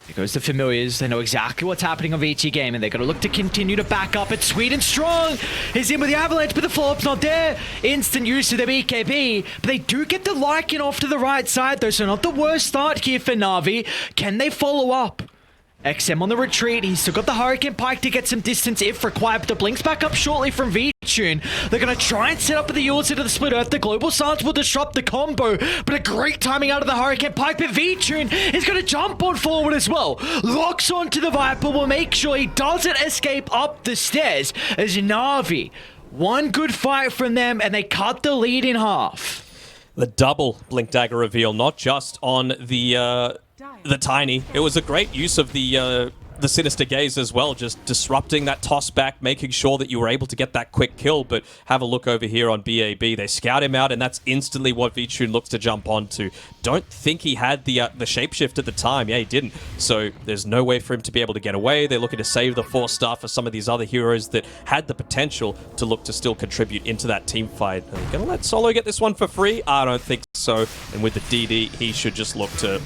There goes the familiars. They know exactly what's happening on Vici Gaming. They're going to look to continue to back up. It's Sweden strong. He's in with the avalanche, but the follow-up's not there. Instant use of the BKB. But they do get the Lycan off to the right side, though, so not the worst start here for Na'Vi. Can they follow up? XM on the retreat. He's still got the Hurricane Pike to get some distance if required, but the Blink's back up shortly from V-Tune. They're going to try and set up the Yules into the Split Earth. The Global Silence will disrupt the combo, but a great timing out of the Hurricane Pike, but V-Tune is going to jump on forward as well. Locks onto the Viper, will make sure he doesn't escape up the stairs as Na'Vi. One good fight from them, and they cut the lead in half. The double Blink Dagger reveal, not just on the Tiny. It was a great use of the Sinister Gaze as well, just disrupting that toss back, making sure that you were able to get that quick kill. But have a look over here on BAB. They scout him out, and that's instantly what Vici looks to jump onto. Don't think he had the shapeshift at the time. Yeah, he didn't. So there's no way for him to be able to get away. They're looking to save the 4-star for some of these other heroes that had the potential to look to still contribute into that team fight. Are they going to let Solo get this one for free? I don't think so. And with the DD, he should just look to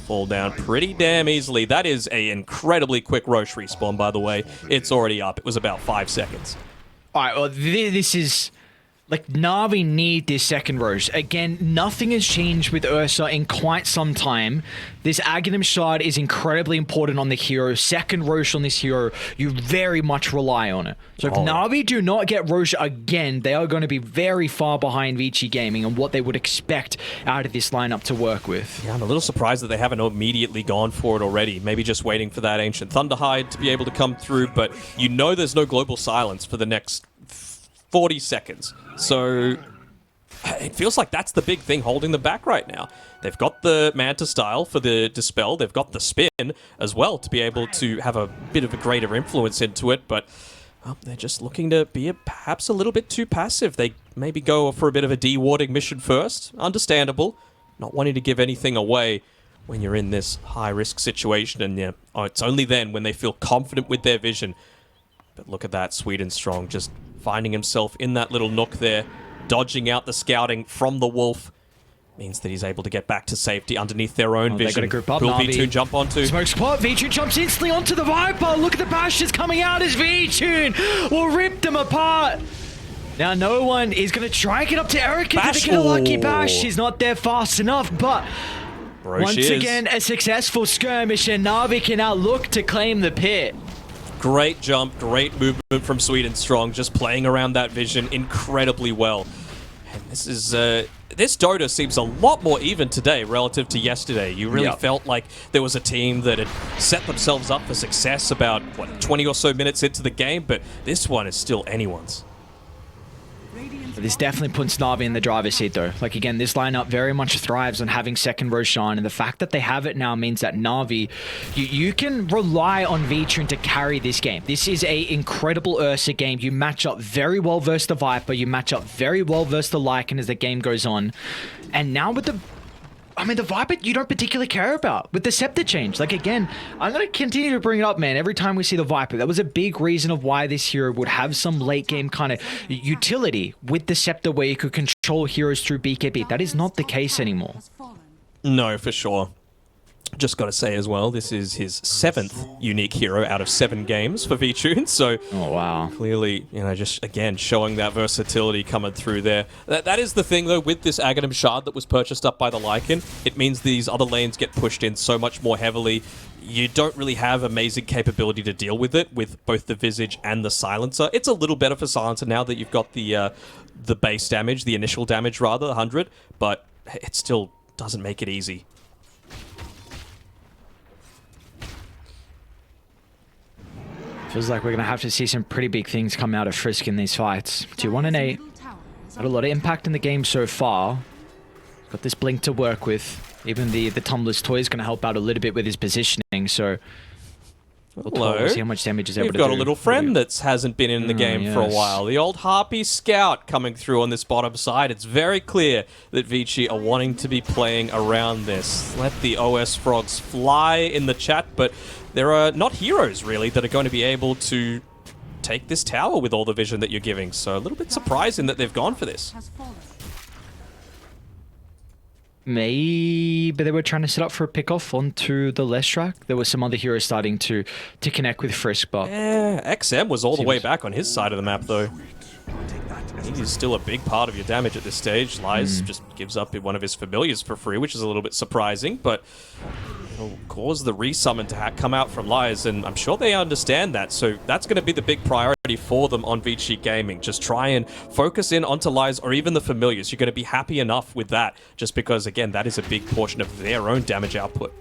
fall down pretty damn easily. That is an incredibly quick Roche respawn, by the way. It's already up. It was about 5 seconds. All right, well, this is... Like, Na'Vi need this 2nd Roche. Again, nothing has changed with Ursa in quite some time. This Aghanim Shard is incredibly important on the hero. 2nd Roche on this hero, you very much rely on it. So if Na'Vi do not get Roche again, they are going to be very far behind Vici Gaming and what they would expect out of this lineup to work with. Yeah, I'm a little surprised that they haven't immediately gone for it already. Maybe just waiting for that Ancient Thunderhide to be able to come through, but you know there's no Global Silence for the next 40 seconds. So it feels like that's the big thing holding them back right now. They've got the Manta style for the Dispel. They've got the Spin as well to be able to have a bit of a greater influence into it, but they're just looking to be perhaps a little bit too passive. They maybe go for a bit of a dewarding mission first. Understandable. Not wanting to give anything away when you're in this high-risk situation, and it's only then when they feel confident with their vision. But look at that, Sweden strong, just finding himself in that little nook there, dodging out the scouting from the Wolf. Means that he's able to get back to safety underneath their own vision. They're going to group up, Will Na'Vi. V-Tune jump onto? Smoke spot, V-Tune jumps instantly onto the Viper. Look at the bashes coming out as V-Tune will rip them apart. Now no one is going to try and get up to Erica to get a lucky bash. She's not there fast enough, but once again, a successful skirmish, and Na'Vi can now look to claim the pit. Great jump, great movement from Sweden Strong, just playing around that vision incredibly well. And this is this Dota seems a lot more even today relative to yesterday. You really felt like there was a team that had set themselves up for success about, 20 or so minutes into the game, but this one is still anyone's. This definitely puts Na'Vi in the driver's seat, though. Like, again, this lineup very much thrives on having second Roshan, and the fact that they have it now means that Na'Vi, you can rely on Vici to carry this game. This is a incredible Ursa game. You match up very well versus the Viper. You match up very well versus the Lycan as the game goes on. And now with the... I mean, the Viper you don't particularly care about with the Scepter change. Like, again, I'm going to continue to bring it up, man, every time we see the Viper. That was a big reason of why this hero would have some late game kind of utility with the Scepter where you could control heroes through BKB. That is not the case anymore. No, for sure. Just got to say as well, this is his 7th unique hero out of 7 games for Vici. So, oh wow, clearly, you know, just again showing that versatility coming through there. That is the thing though with this Aghanim Shard that was purchased up by the Lycan. It means these other lanes get pushed in so much more heavily. You don't really have amazing capability to deal with it with both the Visage and the Silencer. It's a little better for Silencer now that you've got the base damage, the initial damage rather, 100, but it still doesn't make it easy. Feels like we're going to have to see some pretty big things come out of Frisk in these fights. 2-1 and 8. Had a lot of impact in the game so far. Got this Blink to work with. Even the Tumblr's toy is going to help out a little bit with his positioning, so... We'll see how much damage is able to do. We've got a little friend that hasn't been in the game for a while. The old Harpy Scout coming through on this bottom side. It's very clear that Vici are wanting to be playing around this. Let the OS Frogs fly in the chat, but there are not heroes, really, that are going to be able to take this tower with all the vision that you're giving. So a little bit surprising that they've gone for this. Maybe they were trying to set up for a pickoff onto the Leshrac. There were some other heroes starting to connect with Frisk, but... Yeah, XM was all the way back on his side of the map, though. He's still a big part of your damage at this stage. Lies just gives up one of his familiars for free, which is a little bit surprising, but it'll cause the resummon to come out from Lies, and I'm sure they understand that, so that's going to be the big priority for them on Vici Gaming. Just try and focus in onto Lies or even the familiars. You're going to be happy enough with that, just because, again, that is a big portion of their own damage output.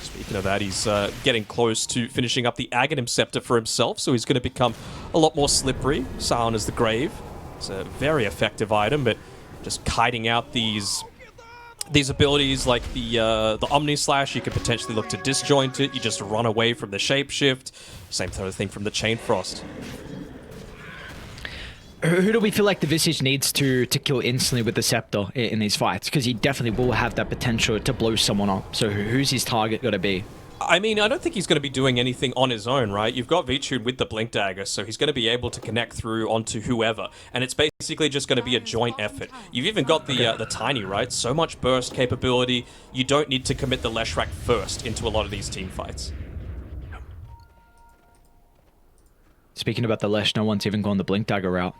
Speaking of that, he's getting close to finishing up the Aghanim Scepter for himself, so he's going to become a lot more slippery. Silent as the Grave. It's a very effective item, but just kiting out these abilities like the Omni Slash, you could potentially look to disjoint it. You just run away from the Shapeshift. Same sort of thing from the Chain Frost. Who do we feel like the Visage needs to kill instantly with the Scepter in these fights? Because he definitely will have that potential to blow someone up. So who's his target going to be? I mean, I don't think he's going to be doing anything on his own, right? You've got Vici with the Blink Dagger, so he's going to be able to connect through onto whoever. And it's basically just going to be a joint effort. You've even got the Tiny, right? So much burst capability. You don't need to commit the Leshrac first into a lot of these team fights. Speaking about the Lesh, no one's even gone the Blink Dagger route.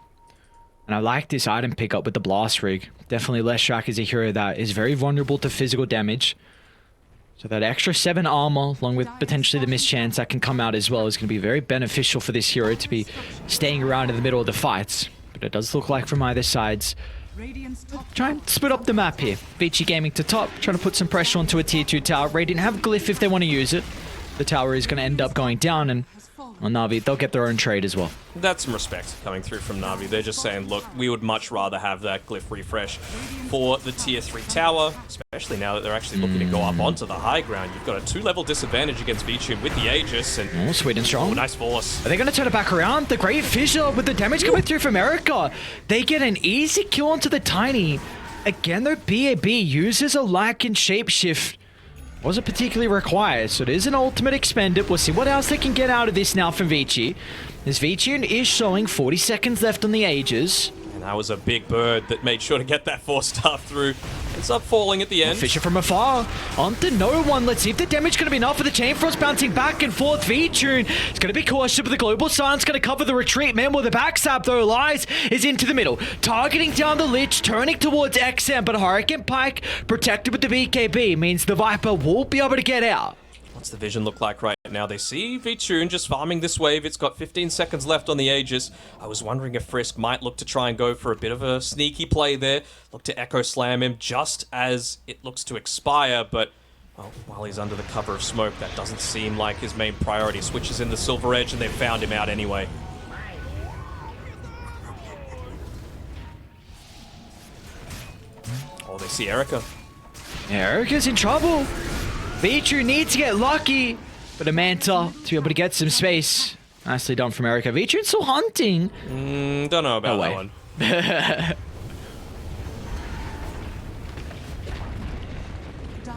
And I like this item pickup with the Blast Rig. Definitely Leshrac is a hero that is very vulnerable to physical damage. So that extra 7 armor, along with potentially the mischance that can come out as well, is going to be very beneficial for this hero to be staying around in the middle of the fights. But it does look like from either sides. Try and split up the map here. Vici Gaming to top, trying to put some pressure onto a tier 2 tower. Radiant have Glyph if they want to use it. The tower is going to end up going down, and on Na'Vi, they'll get their own trade as well. That's some respect coming through from Na'Vi. They're just saying, look, we would much rather have that Glyph refresh for the tier 3 tower, especially now that they're actually looking to go up onto the high ground. You've got a 2-level disadvantage against Vici with the Aegis, and oh, sweet and strong. Oh, nice force. Are they going to turn it back around? The Great Fissure with the damage coming through from Erica. They get an easy kill onto the Tiny. Again, though, BAB uses a Lycan Shapeshift. Wasn't particularly required, so it is an ultimate expended. We'll see what else they can get out of this now from Vici. As Vici is showing 40 seconds left on the Aegis. And that was a big bird that made sure to get that 4-star through. Ends up falling at the end. Fisher from afar. Onto no one. Let's see if the damage going to be enough for the Chain Frost bouncing back and forth. Vici is going to be cautious, but the Global Silence going to cover the retreat. Man, with the backstab though, Lies is into the middle. Targeting down the Lich, turning towards XM, but Hurricane Pike protected with the BKB means the Viper won't be able to get out. What's the vision look like right now? They see Vici just farming this wave. It's got 15 seconds left on the Aegis. I was wondering if Frisk might look to try and go for a bit of a sneaky play there. Look to Echo Slam him just as it looks to expire, but well, while he's under the cover of smoke, that doesn't seem like his main priority. Switches in the Silver Edge and they've found him out anyway. they see Erica. Erica's in trouble. Vici needs to get lucky, but a Manta to be able to get some space. Nicely done from Erica. Vici still hunting. Don't know about that one.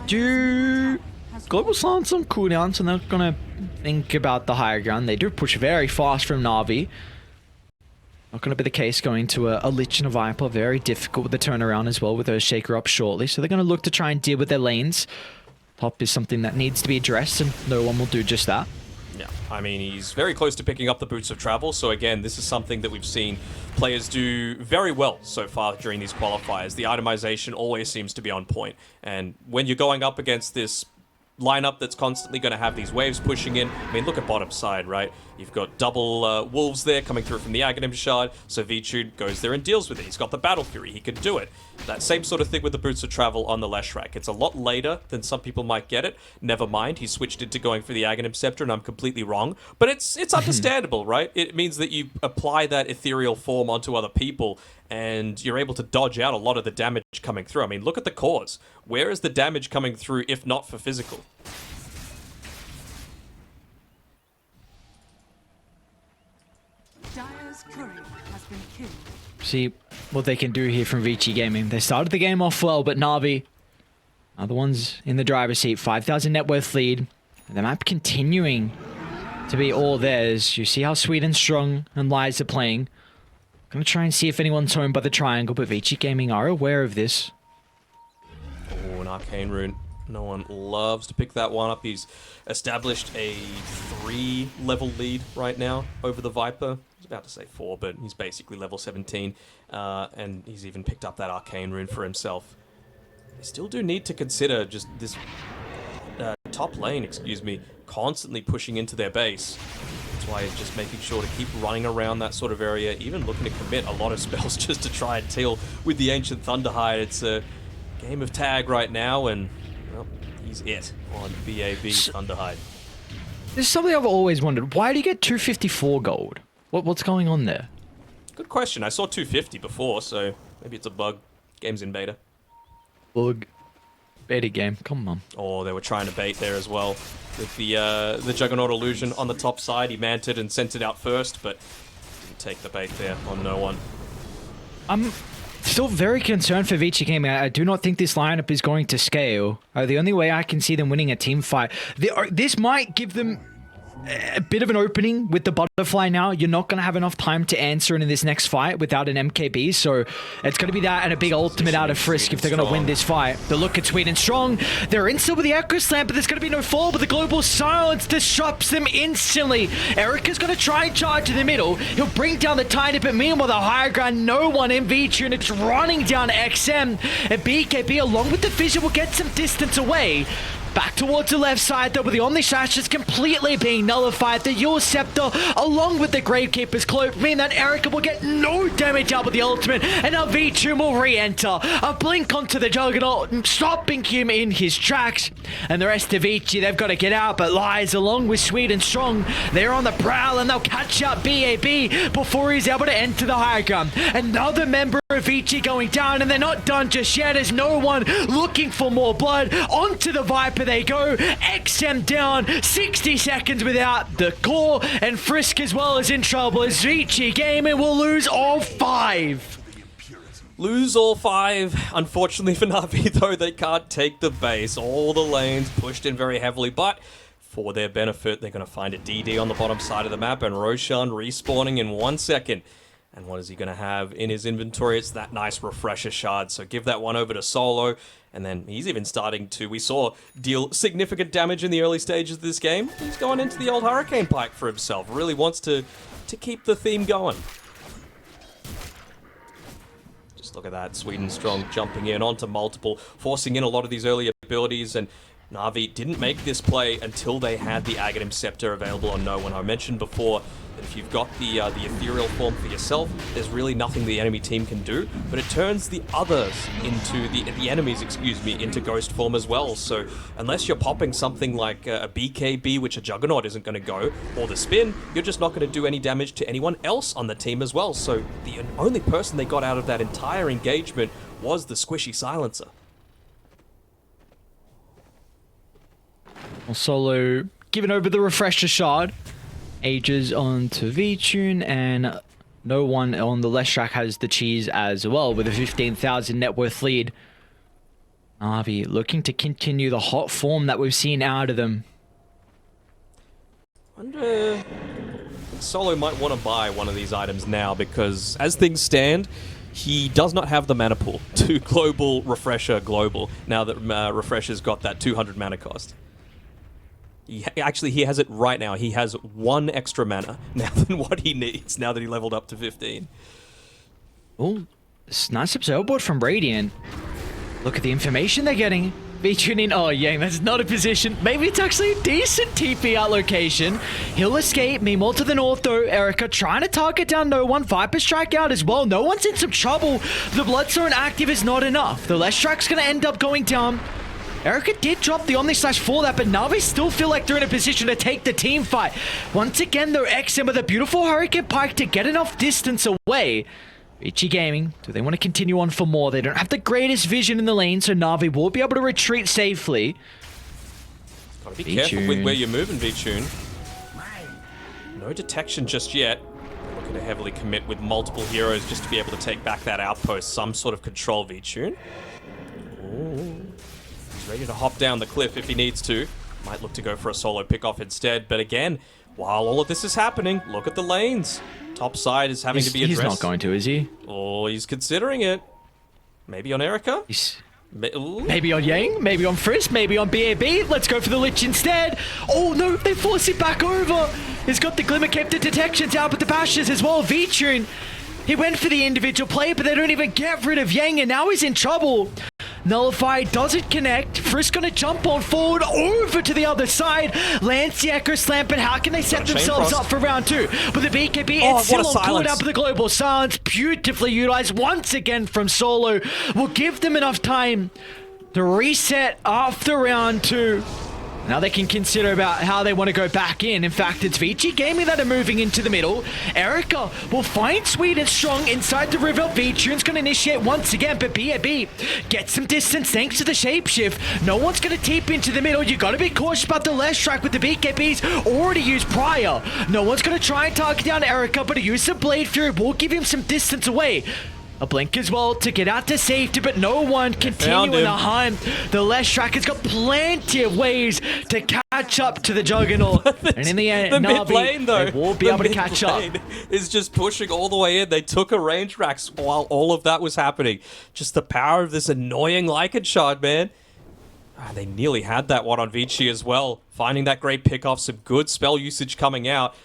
Do Global Silence on cooldowns, so they're gonna think about the higher ground. They do push very fast from Na'Vi. Not going to be the case going to a Lich and a Viper. Very difficult with the turnaround as well with those Shaker up shortly. So they're going to look to try and deal with their lanes. Top is something that needs to be addressed, and no one will do just that. Yeah, I mean, he's very close to picking up the Boots of Travel. So again, this is something that we've seen players do very well so far during these qualifiers. The itemization always seems to be on point. And when you're going up against this lineup that's constantly going to have these waves pushing in. I mean, look at bottom side, right? You've got double wolves there coming through from the Aghanim Shard, so Vici goes there and deals with it. He's got the Battle Fury, he could do it. That same sort of thing with the Boots of Travel on the Leshrac. It's a lot later than some people might get it. Never mind, he switched into going for the Aghanim Scepter, and I'm completely wrong. But it's understandable, right? It means that you apply that ethereal form onto other people, and you're able to dodge out a lot of the damage coming through. I mean, look at the cores. Where is the damage coming through if not for physical? Dire's courier has been killed. See what they can do here from Vici Gaming. They started the game off well, but Na'Vi are the ones in the driver's seat. 5,000 net worth lead. The map continuing to be all theirs. You see how sweet and strong and Lies are playing. Gonna try and see if anyone's home by the triangle, but Vici Gaming are aware of this. Oh, an Arcane Rune. No one loves to pick that one up. He's established a 3-level lead right now over the Viper. I was about to say 4, but he's basically level 17. And he's even picked up that Arcane Rune for himself. They still do need to consider just this top lane, constantly pushing into their base. That's why he's just making sure to keep running around that sort of area, even looking to commit a lot of spells just to try and deal with the Ancient Thunderhide. It's a game of tag right now, and well, he's it on BAB Thunderhide. There's something I've always wondered. Why do you get 254 gold? What's going on there? Good question. I saw 250 before, so maybe it's a bug. Game's in beta. Bug. Beta game. Come on. Or they were trying to bait there as well. With the Juggernaut illusion on the top side, he manted and sent it out first, but didn't take the bait there on no one. I'm still very concerned for Vici Gaming. I do not think this lineup is going to scale. The only way I can see them winning a team fight, this might give them a bit of an opening with the butterfly now. You're not going to have enough time to answer in this next fight without an MKB, so it's going to be that and a big ultimate out of Frisk if they're going to win this fight. But look at Sweet and Strong. They're in still with the Echo Slam, but there's going to be no fall, but the Global Silence disrupts them instantly. Erica's going to try and charge in the middle. He'll bring down the Tiny, but meanwhile the higher ground, no one in Vici, and it's running down XM. And BKB along with the Fissure will get some distance away. Back towards the left side though, with the Omni Slash just completely being nullified. The Yule Scepter along with the Gravekeeper's Cloak mean that Erica will get no damage out with the ultimate, and now Vici will re-enter. A blink onto the Juggernaut, stopping him in his tracks. And the rest of Vici, they've got to get out, but Lies along with Sweet and Strong, they're on the prowl and they'll catch up BAB before he's able to enter the high ground. Another member of Vici going down, and they're not done just yet as no one looking for more blood. Onto the Viper they go. XM down, 60 seconds without the core, and Frisk as well is in trouble as Vici Gaming will lose all 5. Lose all 5. Unfortunately for Na'Vi though, they can't take the base. All the lanes pushed in very heavily, but for their benefit, they're going to find a DD on the bottom side of the map, and Roshan respawning in 1 second. And what is he going to have in his inventory? It's that nice refresher shard. So give that one over to Solo. And then he's even starting to, we saw, deal significant damage in the early stages of this game. He's going into the old Hurricane Pike for himself. Really wants to keep the theme going. Just look at that. Sweet and Strong jumping in onto multiple, forcing in a lot of these early abilities. And Na'Vi didn't make this play until they had the Aghanim Scepter available on no one. I mentioned before that if you've got the ethereal form for yourself, there's really nothing the enemy team can do, but it turns the others into the enemies, into ghost form as well. So unless you're popping something like a BKB, which a Juggernaut isn't going to go, or the spin, you're just not going to do any damage to anyone else on the team as well. So the only person they got out of that entire engagement was the Squishy Silencer. Solo giving over the refresher shard. Aegis onto Vici, and no one on the left track has the cheese as well with a 15,000 net worth lead. Na'Vi looking to continue the hot form that we've seen out of them. Wonder Solo might want to buy one of these items now because as things stand, he does not have the mana pool to global refresher global now that refresher's got that 200 mana cost. Actually, he has it right now. He has 1 extra mana now than what he needs now that he leveled up to 15. Oh, nice observer board from Radiant. Look at the information they're getting. Vici in. Oh, Yang, that's not a position. Maybe it's actually a decent TP out location. He'll escape. Meanwhile, to the north, though, Erica trying to target down no one. Viper strike out as well. No one's in some trouble. The Bloodstone active is not enough. The left strike's going to end up going down. Erica did drop the Omni Slash for that, but now they still feel like they're in a position to take the team fight. Once again, they're XM with a beautiful Hurricane Pike to get enough distance away. Vici Gaming, do they want to continue on for more? They don't have the greatest vision in the lane, so Na'Vi will be able to retreat safely. Gotta be careful with where you're moving, Vici. No detection just yet. Looking to heavily commit with multiple heroes just to be able to take back that outpost. Some sort of control, Vici. He's ready to hop down the cliff if he needs to. Might look to go for a solo pickoff instead, but again, while all of this is happening, look at the lanes. Top side is having to be addressed. He's not going to, is he? Oh, he's considering it. Maybe on Erica? Maybe on Yang, maybe on Frisk, maybe on BAB. Let's go for the Lich instead. Oh no, they force it back over. He's got the Glimmer kept the detections out with the Bashes as well. Vici, he went for the individual play, but they don't even get rid of Yang, and now he's in trouble. Nullify doesn't connect. Frisk gonna jump on forward over to the other side. Lands the Echo Slam, but how can they set themselves up for round 2? But the BKB, it's still on cooldown for the global silence. Beautifully utilized once again from Solo. Will give them enough time to reset after round 2. Now they can consider about how they want to go back in. In fact, it's Vici Gaming that are moving into the middle. Erica will find Sweet and Strong inside the river. Vici going to initiate once again, but BAB gets some distance thanks to the shapeshift. No one's going to teep into the middle. You got to be cautious about the left strike with the BKBs already used prior. No one's going to try and target down Erica, but a use of Blade Fury will give him some distance away. A blink as well to get out to safety, but no one continuing the hunt. The left track has got plenty of ways to catch up to the Juggernaut. And in the end, the mid lane, though, they will be able to catch up. Is just pushing all the way in. They took a range racks while all of that was happening. Just the power of this annoying Lycan shard, man. They nearly had that one on Vici as well. Finding that great pick off, some good spell usage coming out.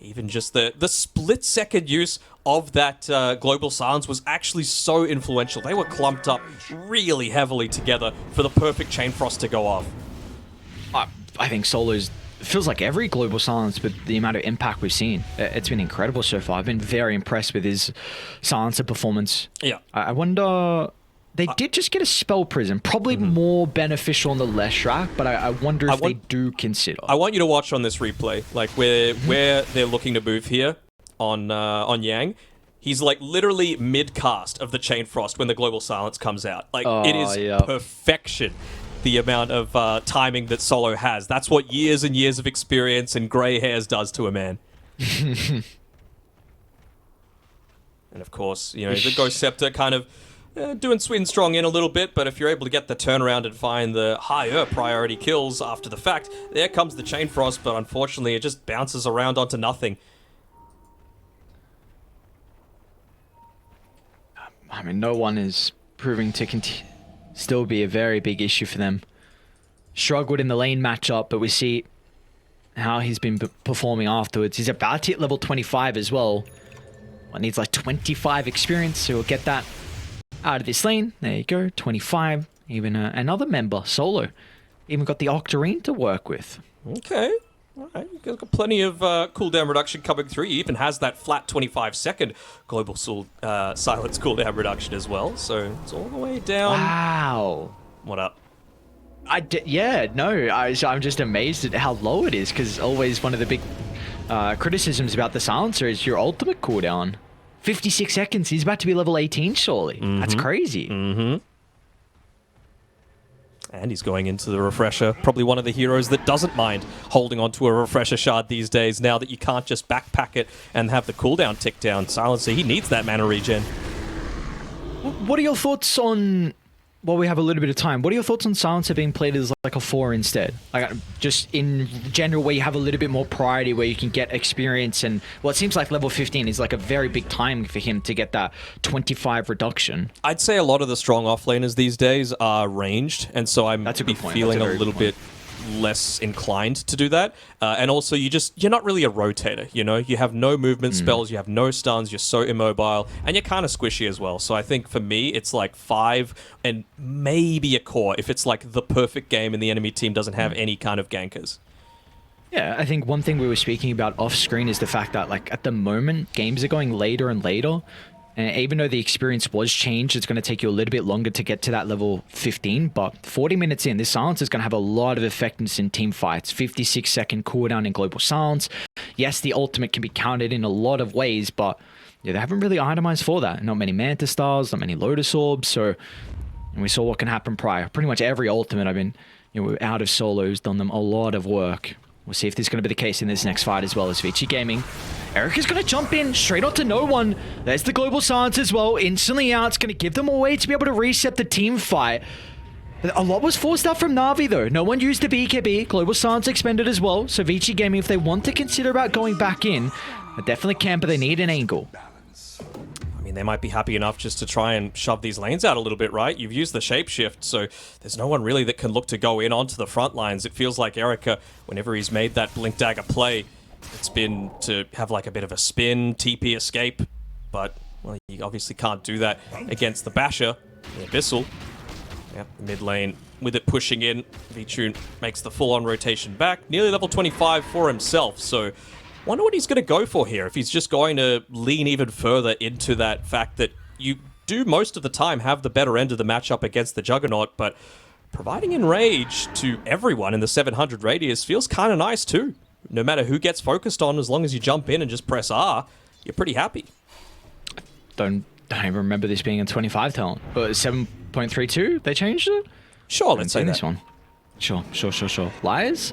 Even just the split-second use of that global silence was actually so influential. They were clumped up really heavily together for the perfect chain frost to go off. I think Solo's feels like every global silence with the amount of impact we've seen. It's been incredible so far. I've been very impressed with his silencer performance. Yeah. I wonder... They did just get a Spell Prism, probably more beneficial on the left track, but I wonder if they do consider. I want you to watch on this replay, like where they're looking to move here on Yang. He's like literally mid-cast of the Chain Frost when the Global Silence comes out. Like it is perfection, the amount of timing that Solo has. That's what years and years of experience and grey hairs does to a man. And of course, you know, the Ghost Scepter kind of doing sweet and strong in a little bit, but if you're able to get the turnaround and find the higher priority kills after the fact, there comes the Chain Frost, but unfortunately it just bounces around onto nothing. I mean, no one is proving to still be a very big issue for them. Struggled in the lane matchup, but we see how he's been performing afterwards. He's about to hit level 25 as well. Well, needs like 25 experience, so we'll get that out of this lane. There you go, 25. Even another member, Solo. Even got the Octarine to work with. Okay. All right. You've got plenty of cooldown reduction coming through. He even has that flat 25-second global silence cooldown reduction as well. So it's all the way down. Wow. What up? I'm just amazed at how low it is, because always one of the big criticisms about the silencer is your ultimate cooldown. 56 seconds. He's about to be level 18, surely. That's crazy. And he's going into the refresher. Probably one of the heroes that doesn't mind holding onto a refresher shard these days, now that you can't just backpack it and have the cooldown tick down. Silencer, he needs that mana regen. What are your thoughts on... Well, we have a little bit of time. What are your thoughts on Silencer being played as like a 4 instead? Like just in general, where you have a little bit more priority, where you can get experience, and well, it seems like level 15 is like a very big time for him to get that 25 reduction. I'd say a lot of the strong offlaners these days are ranged, and so I'm feeling a little bit less inclined to do that. And also, you're not really a rotator, you know? You have no movement spells, you have no stuns, you're so immobile, and you're kind of squishy as well. So I think for me, it's like 5 and maybe a core if it's like the perfect game and the enemy team doesn't have any kind of gankers. Yeah, I think one thing we were speaking about off screen is the fact that like at the moment, games are going later and later. And even though the experience was changed, it's going to take you a little bit longer to get to that level 15. But 40 minutes in, this silence is going to have a lot of effectiveness in team fights. 56-second cooldown in global silence. Yes, the ultimate can be counted in a lot of ways, but yeah, they haven't really itemized for that. Not many Manta Stars, not many Lotus Orbs. So and we saw what can happen prior. Pretty much every ultimate I've been out of solos, done them a lot of work. We'll see if this is going to be the case in this next fight as well as Vici Gaming. Erica's going to jump in straight onto no one. There's the global silence as well. Instantly out. It's going to give them a way to be able to reset the team fight. A lot was forced out from Na'Vi though. No one used the BKB. Global silence expended as well. So Vici Gaming, if they want to consider about going back in, they definitely can, but they need an angle. I mean, they might be happy enough just to try and shove these lanes out a little bit, right? You've used the shapeshift, so there's no one really that can look to go in onto the front lines. It feels like Erica, whenever he's made that Blink Dagger play, it's been to have like a bit of a spin, TP escape, but, well, you obviously can't do that against the Basher, the Abyssal. Yep, mid lane with it pushing in. Vici makes the full-on rotation back. Nearly level 25 for himself, so wonder what he's going to go for here, if he's just going to lean even further into that fact that you do most of the time have the better end of the matchup against the Juggernaut, but providing enrage to everyone in the 700 radius feels kind of nice too. No matter who gets focused on, as long as you jump in and just press R, you're pretty happy. Don't even remember this being a 25 talent, but 7.32, they changed it? Sure, let's say this one. Sure. Liars?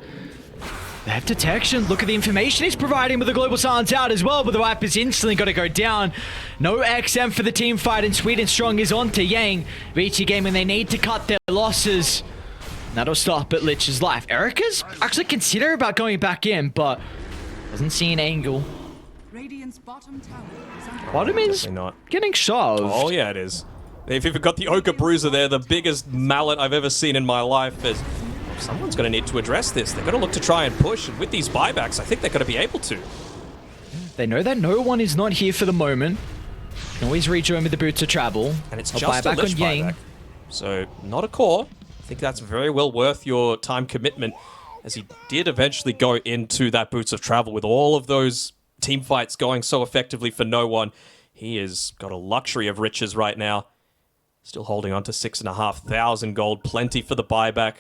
They have detection. Look at the information he's providing with the global silence out as well, but the Viper's instantly got to go down. No XM for the team fight, and Sweet and Strong is on to Yang. Vici Gaming, they need to cut their losses. That'll stop at Lich's life. Erica's actually considering about going back in, but doesn't see an angle. Radiant's bottom tower is under Bottom is not getting shoved. Oh yeah, it is. They've even got the Ochre Bruiser there, the biggest mallet I've ever seen in my life. Someone's going to need to address this. They're going to look to try and push, and with these buybacks, I think they're going to be able to. They know that no one is not here for the moment. Can always rejoin with the boots of travel. And it's just a Lich buyback. So, not a core. I think that's very well worth your time commitment, as he did eventually go into that boots of travel with all of those team fights going so effectively for no one. He has got a luxury of riches right now. Still holding on to 6,500 gold. Plenty for the buyback.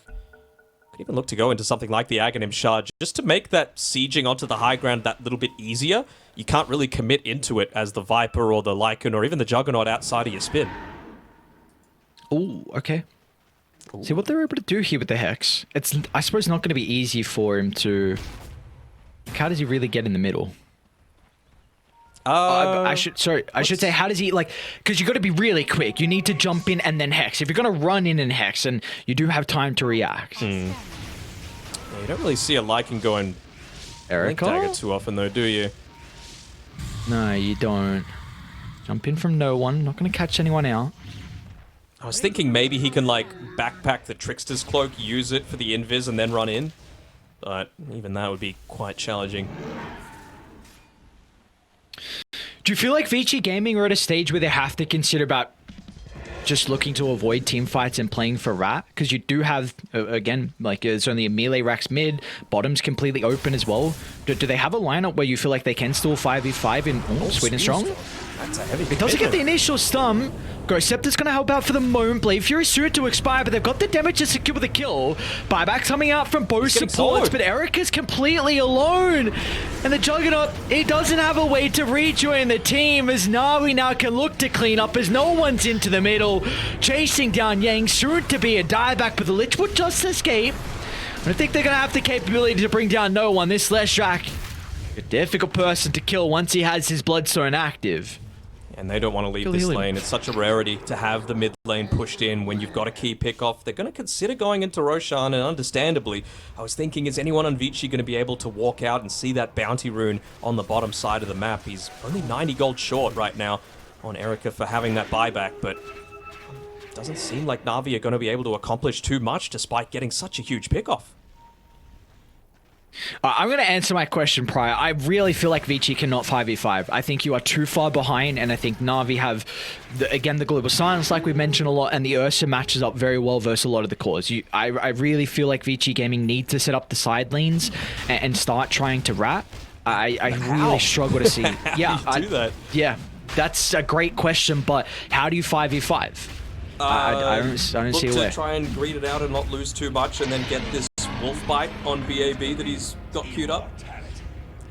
Could even look to go into something like the Aghanim Shard, just to make that sieging onto the high ground that little bit easier. You can't really commit into it as the Viper or the Lycan or even the Juggernaut outside of your spin. Oh, okay. Ooh. See what they're able to do here with the Hex. It's, I suppose, not going to be easy for him to... How does he really get in the middle? I should say, how does he, like, because you got to be really quick. You need to jump in and then Hex. If you're going to run in and Hex, and you do have time to react. Yeah, you don't really see a Lycan going Erica? Blink Dagger too often, though, do you? No, you don't. Jump in from no one. Not going to catch anyone out. I was thinking maybe he can, like, backpack the Trickster's Cloak, use it for the invis, and then run in. But even that would be quite challenging. Do you feel like Vici Gaming are at a stage where they have to consider about just looking to avoid team fights and playing for Rat? Because you do have, again, like, it's only a melee racks mid, bottom's completely open as well. Do they have a lineup where you feel like they can still 5v5 in Sweden Strong? That's a heavy It doesn't get the initial stun. Ghost Scepter's going to help out for the moment. Blade Fury soon to expire, but they've got the damage to secure the kill. Buyback coming out from both supports, but Eric is completely alone. And the Juggernaut, he doesn't have a way to rejoin the team as Na'Vi now can look to clean up as no one's into the middle. Chasing down Yang, soon to be a dieback, but the Lich will just escape. I think they're going to have the capability to bring down no one. This Leshrac, a difficult person to kill once he has his Bloodstone active. And they don't want to leave this lane. It's such a rarity to have the mid lane pushed in when you've got a key pick off. They're going to consider going into Roshan, and understandably, I was thinking, is anyone on Vici going to be able to walk out and see that bounty rune on the bottom side of the map? He's only 90 gold short right now on Erica for having that buyback, but it doesn't seem like Na'Vi are going to be able to accomplish too much despite getting such a huge pick off. I'm going to answer my question prior. I really feel like Vici cannot 5v5. I think you are too far behind, and I think Na'Vi have, again, the Global Silence, like we mentioned a lot, and the Ursa matches up very well versus a lot of the cores. I really feel like Vici Gaming need to set up the side lanes and start trying to rat. I really struggle to see. Yeah, How do you do that? Yeah, that's a great question, but how do you 5v5? I don't see a way. Look to try and greed it out and not lose too much, and then get this Wolf Bite on BAB that he's got queued up.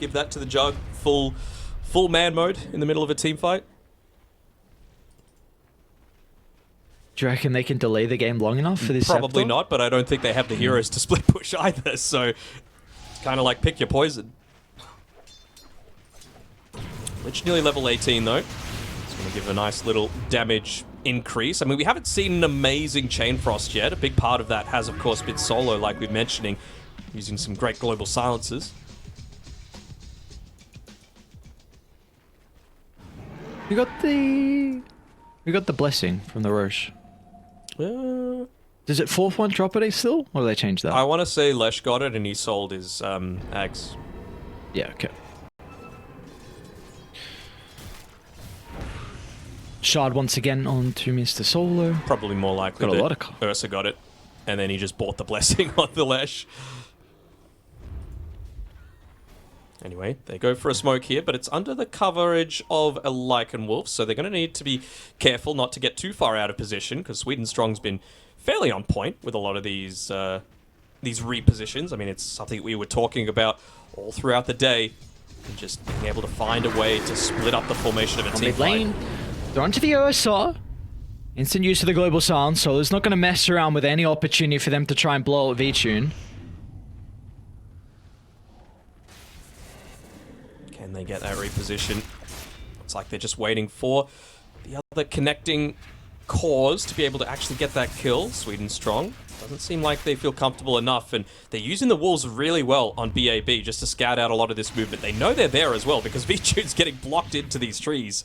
Give that to the Jug. Full man mode in the middle of a team fight. Do you reckon they can delay the game long enough for this? Probably Scepter? not, but I don't think they have the heroes to split push either, so it's kind of like pick your poison. Lich nearly level 18 though. It's going to give a nice little damage increase. I mean, we haven't seen an amazing Chain Frost yet. A big part of that has, of course, been solo, like we're mentioning, using some great global silences. We got the blessing from the Roche. Does it 4th one drop it still, or they changed that? I want to say Lesh got it and he sold his Ags. Yeah, okay. Shard once again on to Mr. Solo. Probably more likely Got a that lot of Ursa got it, and then he just bought the blessing on the Lesh. Anyway, they go for a smoke here, but it's under the coverage of a Lycan Wolf, so they're going to need to be careful not to get too far out of position, because Sweden Strong's been fairly on point with a lot of these repositions. I mean, it's something we were talking about all throughout the day, and just being able to find a way to split up the formation of a team lane. They're onto the OSR. Instant use of the Global Silence, so it's not going to mess around with any opportunity for them to try and blow out V-Tune. Can they get that reposition? Looks like they're just waiting for the other connecting cores to be able to actually get that kill. Sweden Strong. Doesn't seem like they feel comfortable enough, and they're using the walls really well on BAB just to scout out a lot of this movement. They know they're there as well because V-Tune's getting blocked into these trees.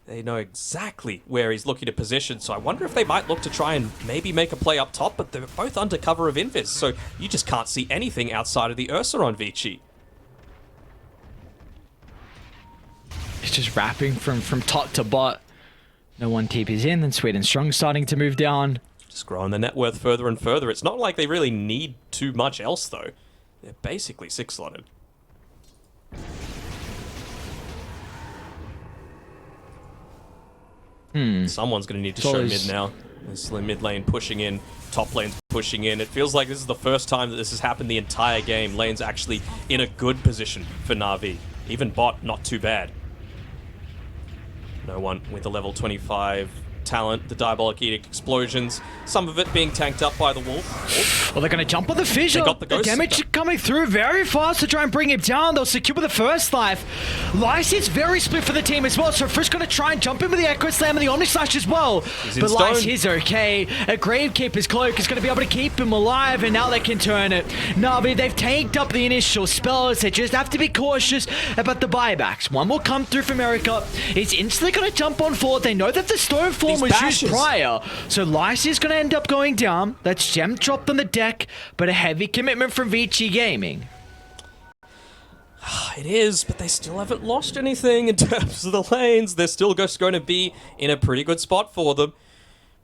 They know exactly where he's looking to position, so I wonder if they might look to try and maybe make a play up top, but they're both under cover of Invis, so you just can't see anything outside of the Ursa on Vici. It's just wrapping from top to bot. No one TP's in, then Sweden Strong starting to move down. Just growing the net worth further and further. It's not like they really need too much else, though. They're basically 6-slotted. Someone's going to need to show mid now. This mid lane pushing in, top lane's pushing in. It feels like this is the first time that this has happened the entire game. Lane's actually in a good position for Na'Vi. Even bot, not too bad. No one with a level 25 talent. The Diabolic Edict explosions. Some of it being tanked up by the Wolf. Well, they're going to jump on the fissure. They got the ghost. Damage coming through very fast to try and bring him down. They'll secure the first life. Lyce very split for the team as well, so Frisk going to try and jump in with the Echo Slam and the Omni Slash as well. But Lyce is okay. A Gravekeeper's Cloak is going to be able to keep him alive, and now they can turn it. Na'Vi, they've tanked up the initial spells. They just have to be cautious about the buybacks. One will come through from Erica. He's instantly going to jump on forward. They know that the Stone Form was used prior, so Lyce is going to end up going down. That's gem dropped on the deck, but a heavy commitment from Vici Gaming. It is, but they still haven't lost anything in terms of the lanes. They're still just going to be in a pretty good spot for them.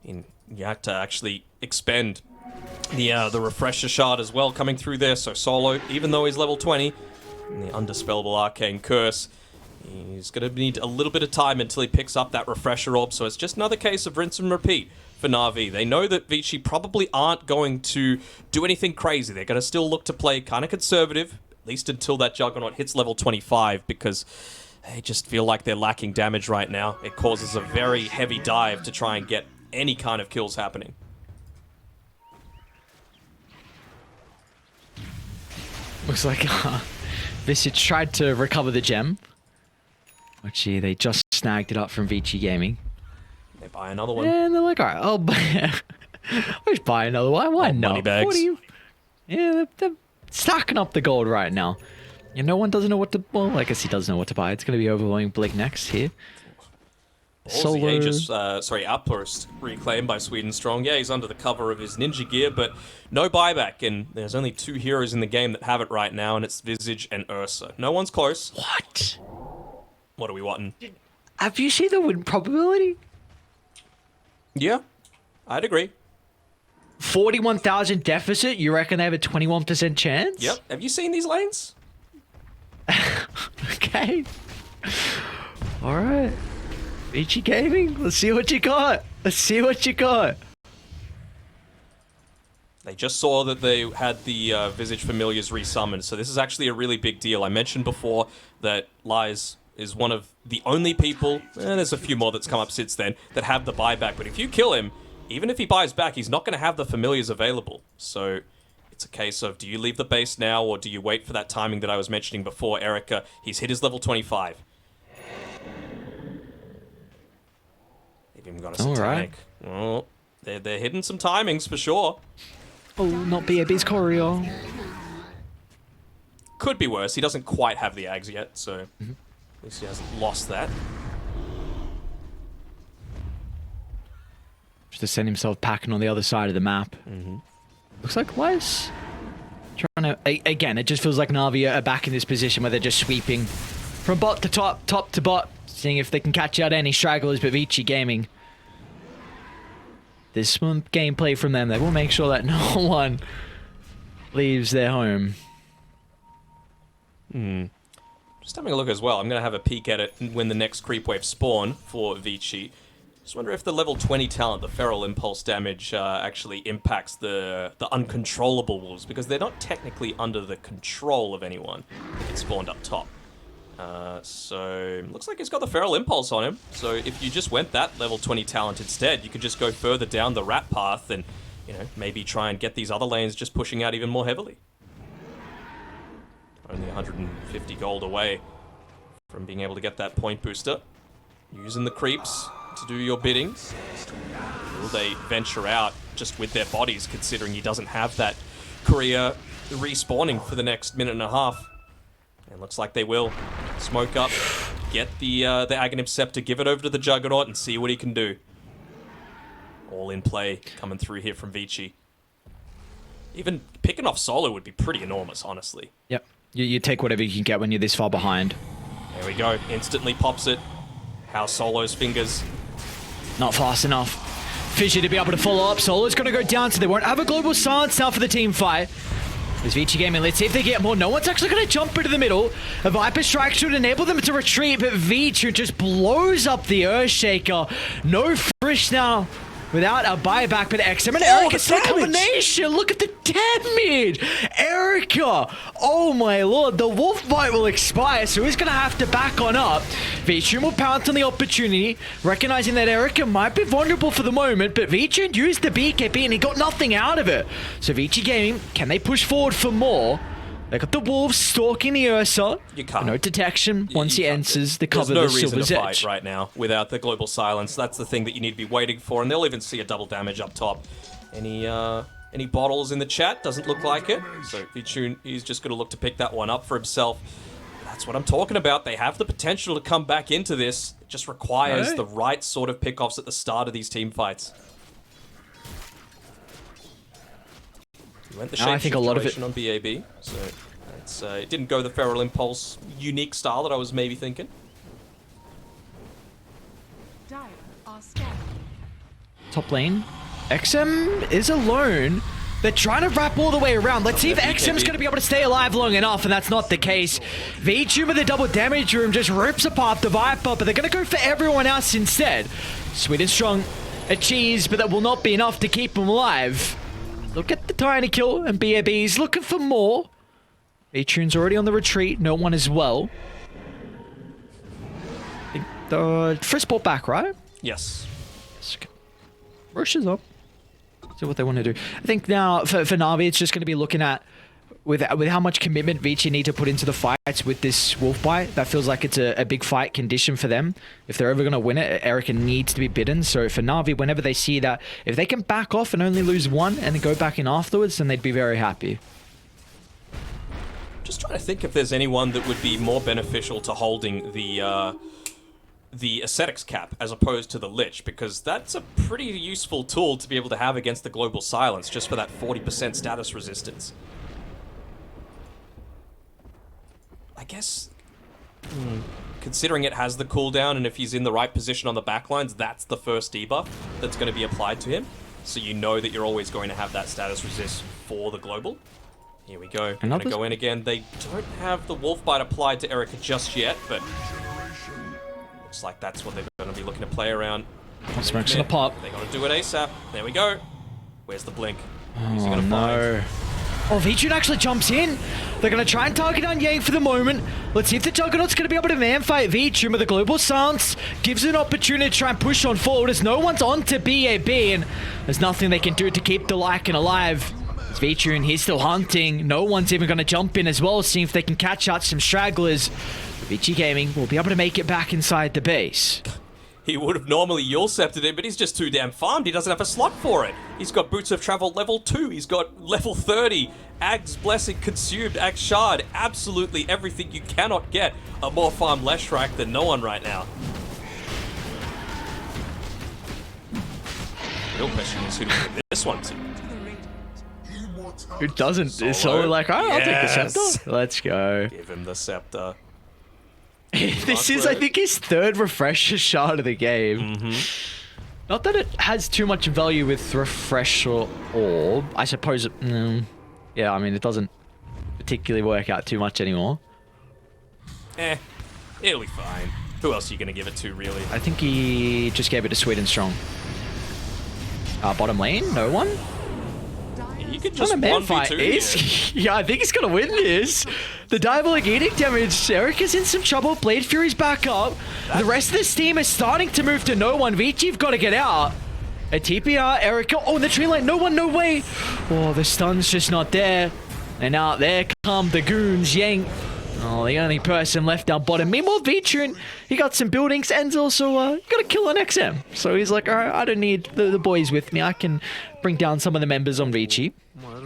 You have to actually expend the refresher shard as well coming through there, so Solo, even though he's level 20, And the Undispellable Arcane Curse. He's going to need a little bit of time until he picks up that Refresher Orb, so it's just another case of rinse and repeat for Na'Vi. They know that Vici probably aren't going to do anything crazy. They're going to still look to play kind of conservative, at least until that Juggernaut hits level 25, because they just feel like they're lacking damage right now. It causes a very heavy dive to try and get any kind of kills happening. Looks like Vici tried to recover the gem. Actually, they just snagged it up from Vici Gaming. They buy another one. And they're like, all right, I'll just buy another one. Why not? Money bags. What are you? Yeah, they're stacking up the gold right now. And no one doesn't know what to... Well, I guess he does know what to buy. It's going to be Overwhelming Blink next here. The Aegis, outpost reclaimed by Sweden Strong. Yeah, he's under the cover of his ninja gear, but no buyback. And there's only 2 heroes in the game that have it right now, and it's Visage and Ursa. No one's close. What? What are we wanting? Have you seen the win probability? Yeah, I'd agree. 41,000 deficit? You reckon they have a 21% chance? Yep. Have you seen these lanes? Okay. All right. Vici Gaming, let's see what you got. Let's see what you got. They just saw that they had the Visage Familiars resummoned, so this is actually a really big deal. I mentioned before that Lies is one of the only people, and there's a few more that's come up since then, that have the buyback. But if you kill him, even if he buys back, he's not going to have the Familiars available. So it's a case of, do you leave the base now, or do you wait for that timing that I was mentioning before, Erica? He's hit his level 25. They've even got a Satanic. Right. Well, they're hitting some timings for sure. Oh, not BAB's choreo. Could be worse. He doesn't quite have the Ags yet, so at least he hasn't lost that. Just to send himself packing on the other side of the map. Looks like Wise trying to... Again, it just feels like Na'Vi are back in this position where they're just sweeping from bot to top, top to bot, seeing if they can catch out any stragglers, but Vici Gaming... There's some gameplay from them. They will make sure that no one leaves their home. Just having a look as well. I'm going to have a peek at it when the next creep wave spawn for Vici. Just wonder if the level 20 talent, the Feral Impulse damage, actually impacts the uncontrollable wolves, because they're not technically under the control of anyone if it's spawned up top. So, looks like he's got the Feral Impulse on him. So if you just went that level 20 talent instead, you could just go further down the rat path and, you know, maybe try and get these other lanes just pushing out even more heavily. Only 150 gold away from being able to get that point booster. Using the creeps to do your biddings. Will they venture out just with their bodies, considering he doesn't have that courier respawning for the next minute and a half? And looks like they will. Smoke up, get the Aghanim Scepter, give it over to the Juggernaut, and see what he can do. All in play coming through here from Vici. Even picking off solo would be pretty enormous, honestly. Yep. You take whatever you can get when you're this far behind. There we go. Instantly pops it. How Solo's fingers. Not fast enough. Fissure to be able to follow up. Solo's going to go down, so they won't have a global silence now for the team fight. There's Vici Gaming. Let's see if they get more. No one's actually going to jump into the middle. A Viper Strike should enable them to retreat, but Vici just blows up the Earthshaker. No Frisch now without a buyback, but Xtreme and Erica still combination. Look at the damage. Erica. Oh my lord. The Wolf Bite will expire, so he's going to have to back on up. Vici will pounce on the opportunity, recognizing that Erica might be vulnerable for the moment, but Vici used the BKB and he got nothing out of it. So Vici Gaming, can they push forward for more? They got the Wolves stalking the Ursa. You can't. No detection once he enters the cover of the There's no reason Silver's to Edge. fight right now without the global silence. That's the thing that you need to be waiting for, and they'll even see a double damage up top. Any bottles in the chat? Doesn't look like it. So Vici, he's just going to look to pick that one up for himself. That's what I'm talking about. They have the potential to come back into this. It just requires the right sort of pickoffs at the start of these team fights. He went the shape I think a lot of it on BAB, so it's, it didn't go the Feral Impulse unique style that I was maybe thinking. Dire are scared. Top lane. XM is alone. They're trying to wrap all the way around. Let's see if XM's going to be able to stay alive long enough, and that's not the case. Vici with a double damage room just rips apart the Viper, but they're going to go for everyone else instead. Sweet and Strong, a cheese, but that will not be enough to keep him alive. Look at the tiny kill, and BAB's looking for more. Vitri's already on the retreat, no one as well. I think the Frisk brought back, right? Yes. Rush is up. See what they want to do. I think now for Na'Vi, it's just going to be looking at with how much commitment Vici need to put into the fights with this wolf bite. That feels like it's a big fight condition for them. If they're ever going to win it, Erica needs to be bidden. So for Na'Vi, whenever they see that, if they can back off and only lose one and then go back in afterwards, then they'd be very happy. Just trying to think if there's anyone that would be more beneficial to holding the ascetics cap as opposed to the Lich, because that's a pretty useful tool to be able to have against the global silence, just for that 40% status resistance. I guess, considering it has the cooldown, and if he's in the right position on the backlines, that's the first debuff that's going to be applied to him. So you know that you're always going to have that status resist for the global. Here we go. Going to go in again. They don't have the wolf bite applied to Erica just yet, but looks like that's what they're going to be looking to play around. Smoke's gonna pop. They're going to do it ASAP. There we go. Where's the blink? Who's he Oh going to no. find? Oh, Vici actually jumps in. They're going to try and target on Yang for the moment. Let's see if the Juggernaut's going to be able to man-fight Vici, but the global silence gives an opportunity to try and push on forward as no one's on to BAB, and there's nothing they can do to keep the Lycan alive. It's Vici, and he's still hunting. No one's even going to jump in as well, seeing if they can catch out some stragglers. Vici Gaming will be able to make it back inside the base. He would have normally Yule-scepted it, but he's just too damn farmed. He doesn't have a slot for it. He's got Boots of Travel level 2. He's got level 30. Ag's Blessing consumed. Ag's Shard. Absolutely everything. You cannot get a more farmed Leshrac than no one right now. The real question is who to give this one to. Who doesn't? Solo. So like, oh, I'll take the Yes. scepter. Let's go. Give him the scepter. This is, I think, his third refresher shard of the game. Not that it has too much value with refresh or orb. I suppose it... yeah, I mean, it doesn't particularly work out too much anymore. It'll be fine. Who else are you going to give it to, really? I think he just gave it to Sweet and Strong. Bottom lane? No one? You could just On a man fight. 1v2 here. Yeah, I think he's going to win this. The Diabolic Edict damage. Erica's in some trouble. Blade Fury's back up. The rest of this team is starting to move to no one. Vici've got to get out. A TPR, Erica. Oh, in the tree line. No one, no way. Oh, the stun's just not there. And out there come the goons. Yang. Oh, the only person left down bottom. Meanwhile, Vici, he got some buildings and also got a kill on XM. So he's like, all right, I don't need the boys with me. I can bring down some of the members on Vici. Well,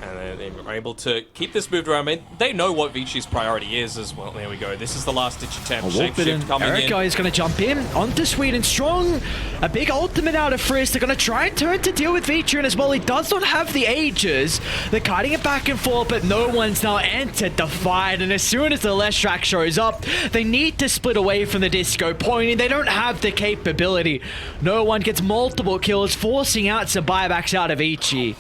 and they were able to keep this moved around. I mean, they know what Vici's priority is as well. There we go. This is the last ditch attempt. Shapeshift coming Erica in. is going to jump in onto Sweet and Strong. A big ultimate out of Frisk. They're going to try and turn to deal with Vici as well. He does not have the Aegis. They're kiting it back and forth, but no one's now entered the fight. And as soon as the Leshrac shows up, they need to split away from the disco pointing. They don't have the capability. No one gets multiple kills, forcing out some buybacks out of Vici.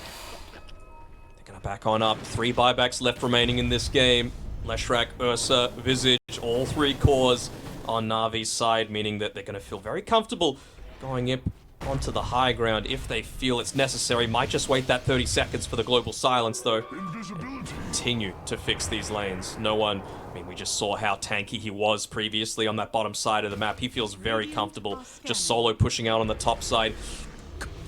Back on up. 3 buybacks left remaining in this game. Leshrac, Ursa, Visage, all 3 cores on Na'Vi's side, meaning that they're going to feel very comfortable going in onto the high ground if they feel it's necessary. Might just wait that 30 seconds for the global silence, though. And continue to fix these lanes. No one... I mean, we just saw how tanky he was previously on that bottom side of the map. He feels very comfortable just solo pushing out on the top side.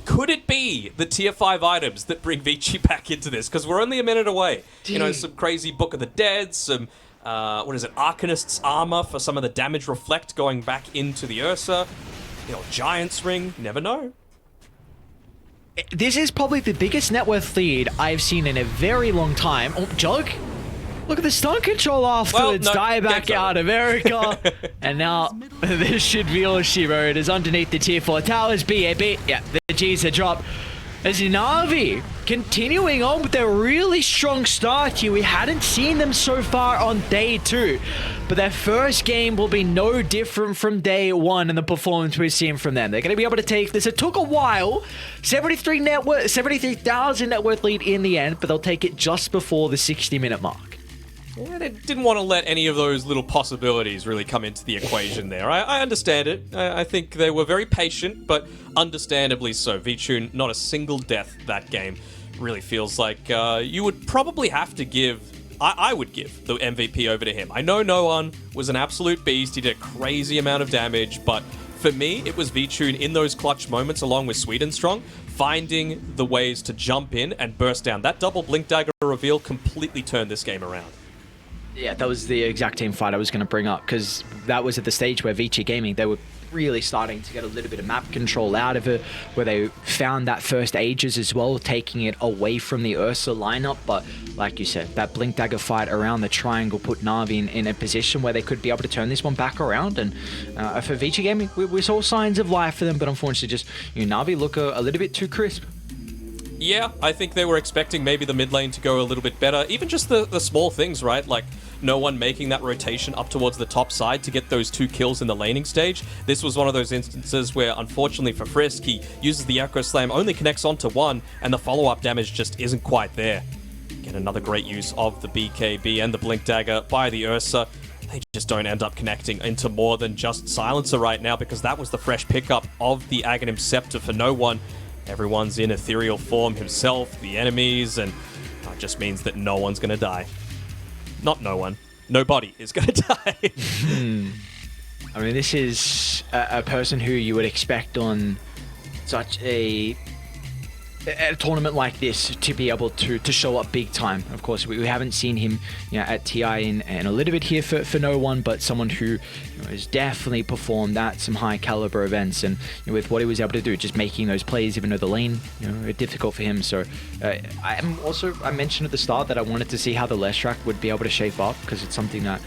Could it be the tier 5 items that bring Vici back into this? Because we're only a minute away. You know, some crazy Book of the Dead, some, what is it, Arcanist's armor for some of the damage reflect going back into the Ursa. You know, Giant's Ring, never know. This is probably the biggest net worth lead I've seen in a very long time. Oh, Jug? Look at the stun control afterwards. Well, no, Die back out of Erica. And now this should be all she wrote. Is underneath the tier 4 towers. BAB. Yeah, the G's are dropped. as Na'Vi continuing on with their really strong start here. We hadn't seen them so far on day 2, but their first game will be no different from day 1 in the performance we've seen from them. They're going to be able to take this. It took a while, 73,000 net worth lead in the end, but they'll take it just before the 60-minute mark. Yeah, they didn't want to let any of those little possibilities really come into the equation there. I understand it. I think they were very patient, but understandably so. Vici, not a single death that game. Really feels like you would probably have to give... I would give the MVP over to him. I know no one was an absolute beast. He did a crazy amount of damage, but for me, it was Vici in those clutch moments along with Swedenstrong, finding the ways to jump in and burst down. That double Blink Dagger reveal completely turned this game around. Yeah, that was the exact team fight I was going to bring up, because that was at the stage where Vici Gaming, they were really starting to get a little bit of map control out of it, where they found that first Aegis as well, taking it away from the Ursa lineup. But like you said, that Blink Dagger fight around the triangle put Na'Vi in a position where they could be able to turn this one back around. And for Vici Gaming, we saw signs of life for them, but unfortunately just, Na'Vi look a little bit too crisp. Yeah, I think they were expecting maybe the mid lane to go a little bit better. Even just the small things, right? Like no one making that rotation up towards the top side to get those 2 kills in the laning stage. This was one of those instances where, unfortunately for Frisk, he uses the Echo Slam, only connects onto 1, and the follow-up damage just isn't quite there. Again, another great use of the BKB and the Blink Dagger by the Ursa. They just don't end up connecting into more than just Silencer right now, because that was the fresh pickup of the Aghanim Scepter for no one. Everyone's in ethereal form himself, the enemies, and that just means that no one's going to die. Not no one. Nobody is going to die. I mean, this is a person who you would expect on such a tournament like this to be able to show up big time. Of course, we haven't seen him at TI in a little bit here for no one, but someone who has definitely performed at some high caliber events, and with what he was able to do, just making those plays even though the lane are difficult for him. So I mentioned at the start that I wanted to see how the Leshrac would be able to shape up, because it's something that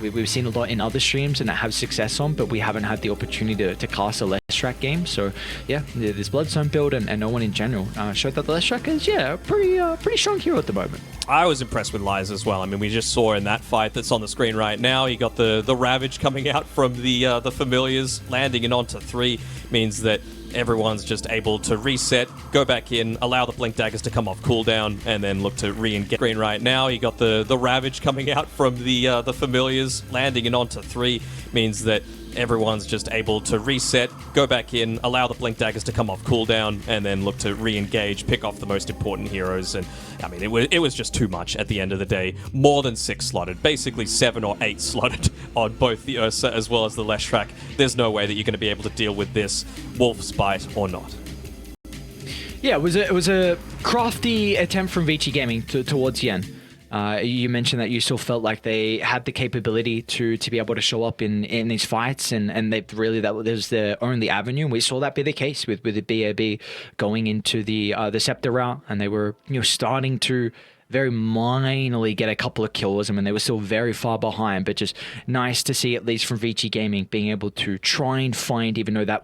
we've seen a lot in other streams and that have success on, but we haven't had the opportunity to cast a Leshrac game. So yeah, this Bloodstone build and no one in general showed that the Leshrac is a pretty strong hero at the moment. I was impressed with Lies as well. I mean, we just saw in that fight that's on the screen right now, you got the Ravage coming out from the Familiars, landing in onto 3, means that everyone's just able to reset, go back in, allow the Blink Daggers to come off cooldown, and then look to re-engage. Screen right now, you got the Ravage coming out from the Familiars, landing in onto 3, means that everyone's just able to reset, go back in, allow the Blink Daggers to come off cooldown, and then look to re-engage, pick off the most important heroes. And I mean, it was just too much at the end of the day. More than 6 slotted, basically 7 or 8 slotted on both the Ursa as well as the Leshrac. There's no way that you're going to be able to deal with this, Wolf's Bite or not. Yeah, it was a crafty attempt from Vici Gaming towards the end. You mentioned that you still felt like they had the capability to be able to show up in these fights, and they really, that was their only avenue. We saw that be the case with the BAB going into the Scepter route, and they were starting to very minorly get a couple of kills. I mean, they were still very far behind, but just nice to see, at least from Vici Gaming, being able to try and find, even though that